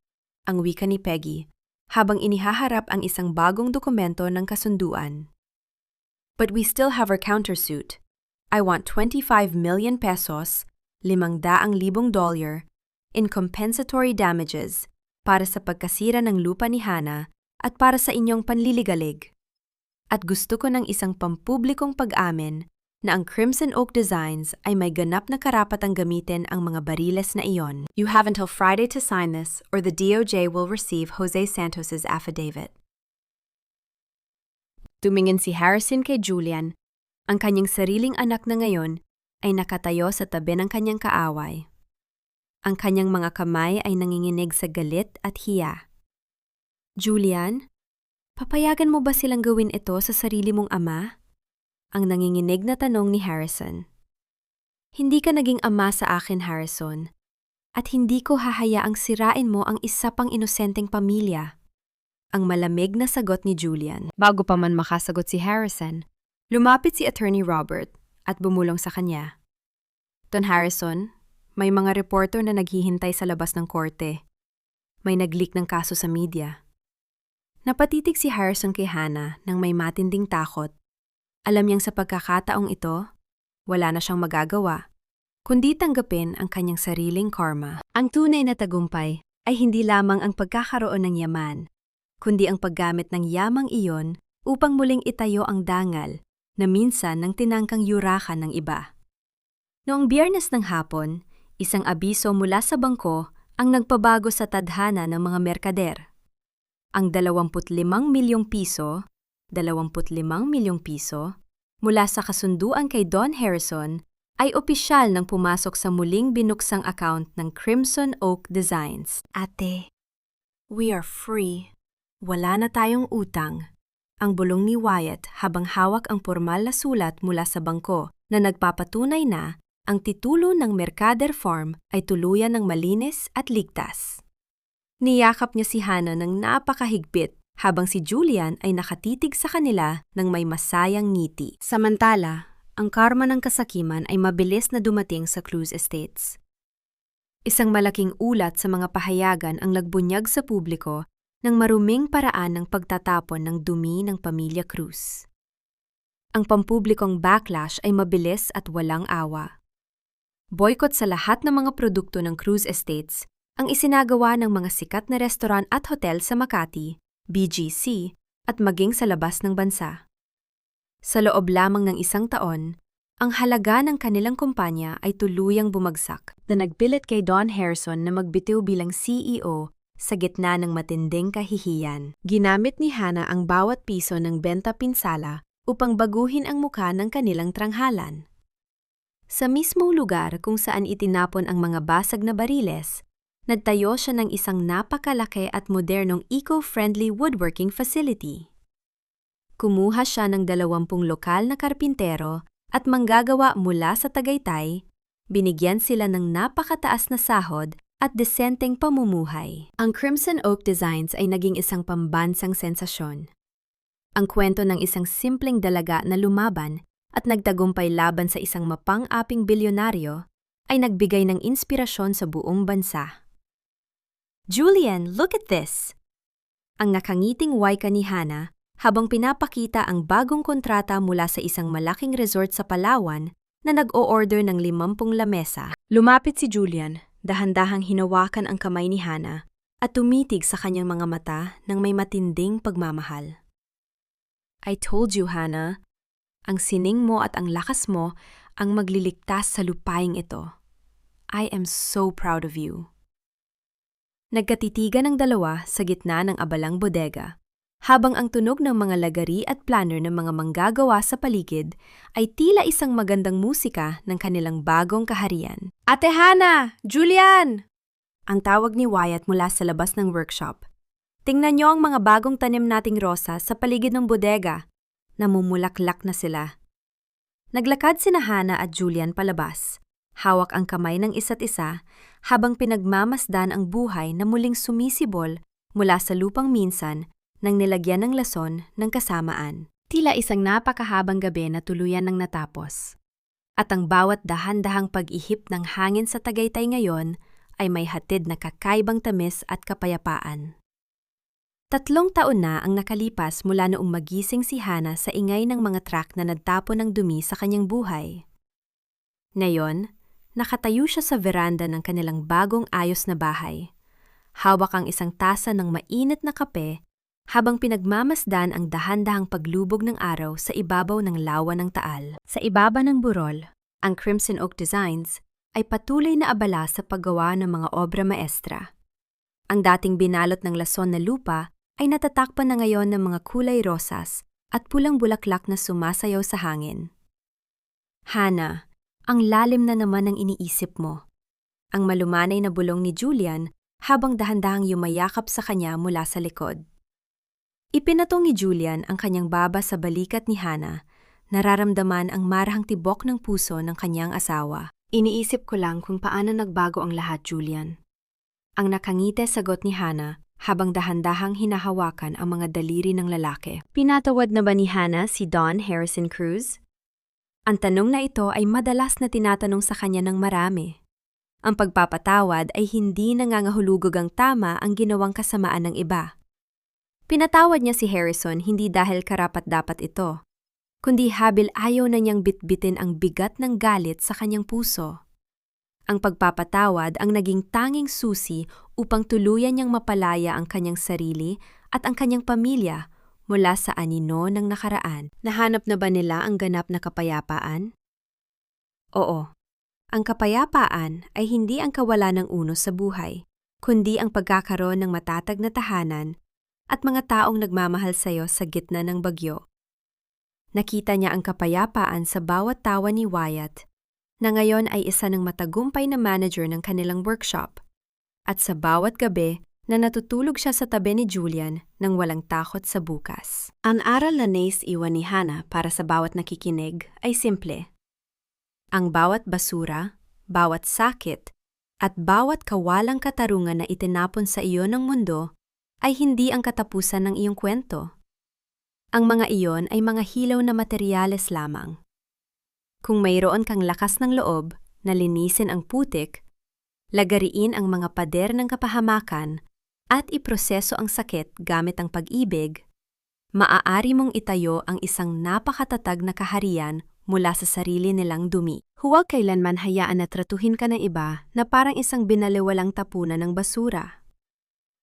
ang wika ni Peggy, habang inihaharap ang isang bagong dokumento ng kasunduan. But we still have our countersuit. I want 25 million pesos, $500,000, in compensatory damages para sa pagkasira ng lupa ni Hannah at para sa inyong panliligalig. At gusto ko ng isang pampublikong pag-amin na ang Crimson Oak Designs ay may ganap na karapatang gamitin ang mga bariles na iyon. You have until Friday to sign this or the DOJ will receive Jose Santos's affidavit. Tumingin si Harrison kay Julian. Ang kanyang sariling anak na ngayon ay nakatayo sa tabi ng kanyang kaaway. Ang kanyang mga kamay ay nanginginig sa galit at hiya. Julian, papayagan mo ba silang gawin ito sa sarili mong ama? Ang nanginginig na tanong ni Harrison. Hindi ka naging ama sa akin, Harrison. At hindi ko hahayaang sirain mo ang isa pang inosenteng pamilya. Ang malamig na sagot ni Julian. Bago pa man makasagot si Harrison, lumapit si Attorney Robert at bumulong sa kanya. Don Harrison, may mga reporter na naghihintay sa labas ng korte. May nag-leak ng kaso sa media. Napatitig si Harrison kay Hannah nang may matinding takot. Alam niyang sa pagkakataong ito, wala na siyang magagawa, kundi tanggapin ang kanyang sariling karma. Ang tunay na tagumpay ay hindi lamang ang pagkakaroon ng yaman, kundi ang paggamit ng yamang iyon upang muling itayo ang dangal na minsan nang tinangkang yurakan ng iba. Noong Biyernes ng hapon, isang abiso mula sa bangko ang nagpabago sa tadhana ng mga merkader. Ang 25 milyong piso, 25 milyong piso, mula sa kasunduan kay Don Harrison ay opisyal nang pumasok sa muling binuksang account ng Crimson Oak Designs. Ate, we are free. Wala na tayong utang. Ang bulong ni Wyatt habang hawak ang pormal na sulat mula sa bangko na nagpapatunay na ang titulo ng Mercader Farm ay tuluyan ng malinis at ligtas. Niyakap niya si Hannah ng napakahigpit habang si Julian ay nakatitig sa kanila ng may masayang ngiti. Samantala, ang karma ng kasakiman ay mabilis na dumating sa Cruz Estates. Isang malaking ulat sa mga pahayagan ang nagbunyag sa publiko ng maruming paraan ng pagtatapon ng dumi ng pamilya Cruz. Ang pampublikong backlash ay mabilis at walang awa. Boycott sa lahat ng mga produkto ng Cruz Estates ang isinagawa ng mga sikat na restaurant at hotel sa Makati, BGC, at maging sa labas ng bansa. Sa loob lamang ng isang taon, ang halaga ng kanilang kumpanya ay tuluyang bumagsak na nagpilit kay Don Harrison na magbitiw bilang CEO sa gitna ng matinding kahihiyan. Ginamit ni Hannah ang bawat piso ng benta pinsala upang baguhin ang mukha ng kanilang tranghalan. Sa mismong lugar kung saan itinapon ang mga basag na bariles, nagtayo siya ng isang napakalaki at modernong eco-friendly woodworking facility. Kumuha siya ng 20 lokal na karpintero at manggagawa mula sa Tagaytay, binigyan sila ng napakataas na sahod at desenteng pamumuhay. Ang Crimson Oak Designs ay naging isang pambansang sensasyon. Ang kwento ng isang simpleng dalaga na lumaban at nagtagumpay laban sa isang mapang-aping bilyonaryo ay nagbigay ng inspirasyon sa buong bansa. Julian, look at this! Ang nakangiting wika ni Hannah habang pinapakita ang bagong kontrata mula sa isang malaking resort sa Palawan na nag-o-order ng 50 lamesa. Lumapit si Julian, dahan-dahang hinawakan ang kamay ni Hannah at tumitig sa kanyang mga mata ng may matinding pagmamahal. I told you, Hannah, ang sining mo at ang lakas mo ang magliligtas sa lupaing ito. I am so proud of you. Nagkatitigan ang dalawa sa gitna ng abalang bodega, habang ang tunog ng mga lagari at planner ng mga manggagawa sa paligid ay tila isang magandang musika ng kanilang bagong kaharian. Ate Hannah! Julian! Ang tawag ni Wyatt mula sa labas ng workshop. Tingnan niyo ang mga bagong tanim nating rosa sa paligid ng bodega. Namumulaklak na sila. Naglakad sina Hannah at Julian palabas. Hawak ang kamay ng isa't isa habang pinagmamasdan ang buhay na muling sumisibol mula sa lupang minsan nang nilagyan ng lason ng kasamaan. Tila isang napakahabang gabi na tuluyan ng natapos. At ang bawat dahan-dahang pag-ihip ng hangin sa Tagaytay ngayon ay may hatid na kakaibang tamis at kapayapaan. 3 taon na ang nakalipas mula noong magising si Hannah sa ingay ng mga truck na nagtapon ng dumi sa kanyang buhay. Ngayon, nakatayo siya sa veranda ng kanilang bagong ayos na bahay. Hawak ang isang tasa ng mainit na kape habang pinagmamasdan ang dahan-dahang paglubog ng araw sa ibabaw ng lawa ng Taal. Sa ibaba ng burol, ang Crimson Oak Designs ay patuloy na abala sa paggawa ng mga obra maestra. Ang dating binalot ng lason na lupa ay natatakpan na ngayon ng mga kulay rosas at pulang bulaklak na sumasayaw sa hangin. Hannah, ang lalim na naman ng iniisip mo. Ang malumanay na bulong ni Julian habang dahan-dahang yumayakap sa kanya mula sa likod. Ipinatong ni Julian ang kanyang baba sa balikat ni Hannah, nararamdaman ang marahang tibok ng puso ng kanyang asawa. Iniisip ko lang kung paano nagbago ang lahat, Julian. Ang nakangiti sagot ni Hannah habang dahan-dahang hinahawakan ang mga daliri ng lalaki. Pinatawad na ba ni Hannah si Don Harrison Cruz? Ang tanong na ito ay madalas na tinatanong sa kanya ng marami. Ang pagpapatawad ay hindi nangangahulugang ang tama ang ginawang kasamaan ng iba. Pinatawad niya si Harrison hindi dahil karapat-dapat ito, kundi habil ayaw na niyang bitbitin ang bigat ng galit sa kanyang puso. Ang pagpapatawad ang naging tanging susi upang tuluyan niyang mapalaya ang kanyang sarili at ang kanyang pamilya mula sa anino ng nakaraan. Nahanap na ba nila ang ganap na kapayapaan? Oo. Ang kapayapaan ay hindi ang kawalan ng unos sa buhay, kundi ang pagkakaroon ng matatag na tahanan at mga taong nagmamahal sa iyo sa gitna ng bagyo. Nakita niya ang kapayapaan sa bawat tawa ni Wyatt, na ngayon ay isa ng matagumpay na manager ng kanilang workshop, at sa bawat gabi na natutulog siya sa tabi ni Julian nang walang takot sa bukas. Ang aral na nais-iwan ni Hannah para sa bawat nakikinig ay simple. Ang bawat basura, bawat sakit, at bawat kawalang katarungan na itinapon sa iyo ng mundo ay hindi ang katapusan ng iyong kwento. Ang mga iyon ay mga hilaw na materyales lamang. Kung mayroon kang lakas ng loob na linisin ang putik, lagariin ang mga pader ng kapahamakan at iproseso ang sakit gamit ang pag-ibig, maaari mong itayo ang isang napakatatag na kaharian mula sa sarili nilang dumi. Huwag kailanman hayaan na tratuhin ka ng iba na parang isang binaliwalang tapunan ng basura.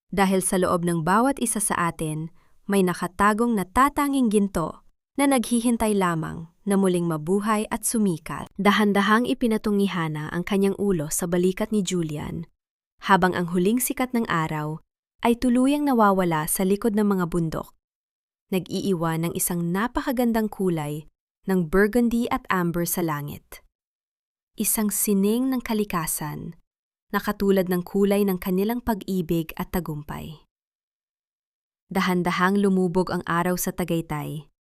Dahil sa loob ng bawat isa sa atin, may nakatagong natatanging ginto na naghihintay lamang na muling mabuhay at sumikat. Dahan-dahang ipinatong ni Hannah ang kanyang ulo sa balikat ni Julian, habang ang huling sikat ng araw ay tuluyang nawawala sa likod ng mga bundok. Nag-iiwan ng isang napakagandang kulay ng burgundy at amber sa langit. Isang sining ng kalikasan na katulad ng kulay ng kanilang pag-ibig at tagumpay. Dahan-dahang lumubog ang araw sa Tagaytay.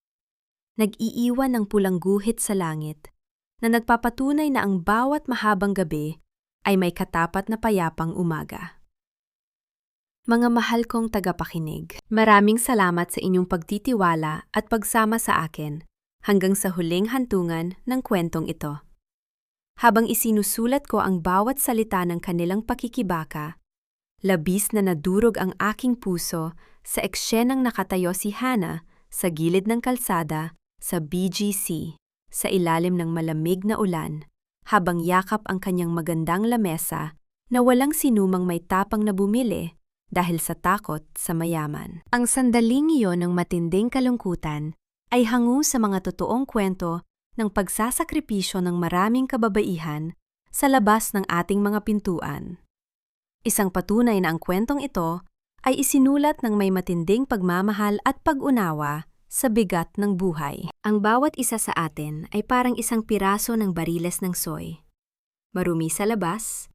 Nag-iiwan ng pulang guhit sa langit na nagpapatunay na ang bawat mahabang gabi ay may katapat na payapang umaga. Mga mahal kong tagapakinig, maraming salamat sa inyong pagtitiwala at pagsama sa akin hanggang sa huling hantungan ng kwentong ito. Habang isinusulat ko ang bawat salita ng kanilang pakikibaka, labis na nadurog ang aking puso sa eksenang nakatayo si Hannah sa gilid ng kalsada sa BGC, sa ilalim ng malamig na ulan, habang yakap ang kanyang magandang lamesa na walang sinumang may tapang na bumili dahil sa takot sa mayaman. Ang sandaling iyon ng matinding kalungkutan ay hango sa mga totoong kwento ng pagsasakripisyo ng maraming kababaihan sa labas ng ating mga pintuan. Isang patunay na ang kwentong ito ay isinulat ng may matinding pagmamahal at pag-unawa sa bigat ng buhay. Ang bawat isa sa atin ay parang isang piraso ng bariles ng soy. Marumi sa labas,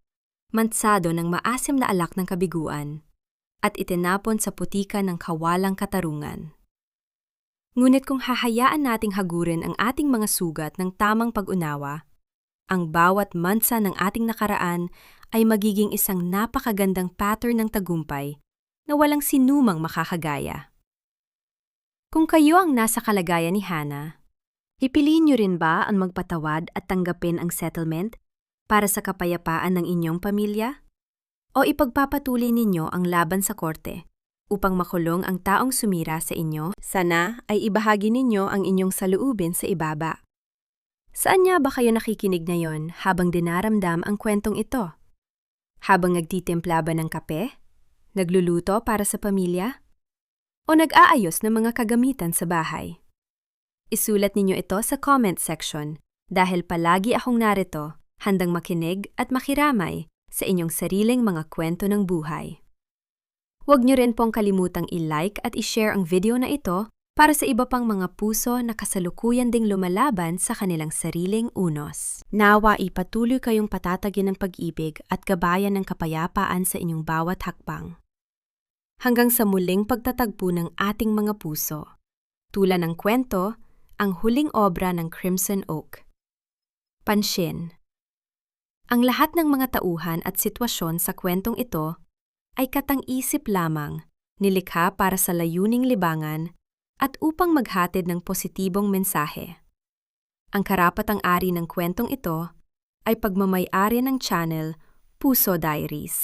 mansado ng maasim na alak ng kabiguan, at itinapon sa putika ng kawalang katarungan. Ngunit kung hahayaan nating hagurin ang ating mga sugat ng tamang pag-unawa, ang bawat mansa ng ating nakaraan ay magiging isang napakagandang pattern ng tagumpay na walang sinumang makakagaya. Kung kayo ang nasa kalagayan ni Hannah, ipiliin niyo rin ba ang magpatawad at tanggapin ang settlement para sa kapayapaan ng inyong pamilya? O ipagpapatuloy ninyo ang laban sa korte upang makulong ang taong sumira sa inyo? Sana ay ibahagi ninyo ang inyong saloobin sa ibaba. Saan niya ba kayo nakikinig ngayon habang dinaramdam ang kwentong ito? Habang nagtitimpla ba ng kape? Nagluluto para sa pamilya? O nag-aayos ng mga kagamitan sa bahay? Isulat ninyo ito sa comment section dahil palagi akong narito, handang makinig at makiramay sa inyong sariling mga kwento ng buhay. Huwag niyo rin pong kalimutang i-like at i-share ang video na ito para sa iba pang mga puso na kasalukuyan ding lumalaban sa kanilang sariling unos. Nawa ipatuloy kayong patatagin ng pag-ibig at gabayan ng kapayapaan sa inyong bawat hakbang. Hanggang sa muling pagtatagpo ng ating mga puso, tula ng kwento, ang huling obra ng Crimson Oak. Pansin. Ang lahat ng mga tauhan at sitwasyon sa kwentong ito ay katang-isip lamang, nilikha para sa layuning libangan at upang maghatid ng positibong mensahe. Ang karapatang-ari ng kwentong ito ay pagmamay-ari ng channel Puso Diaries.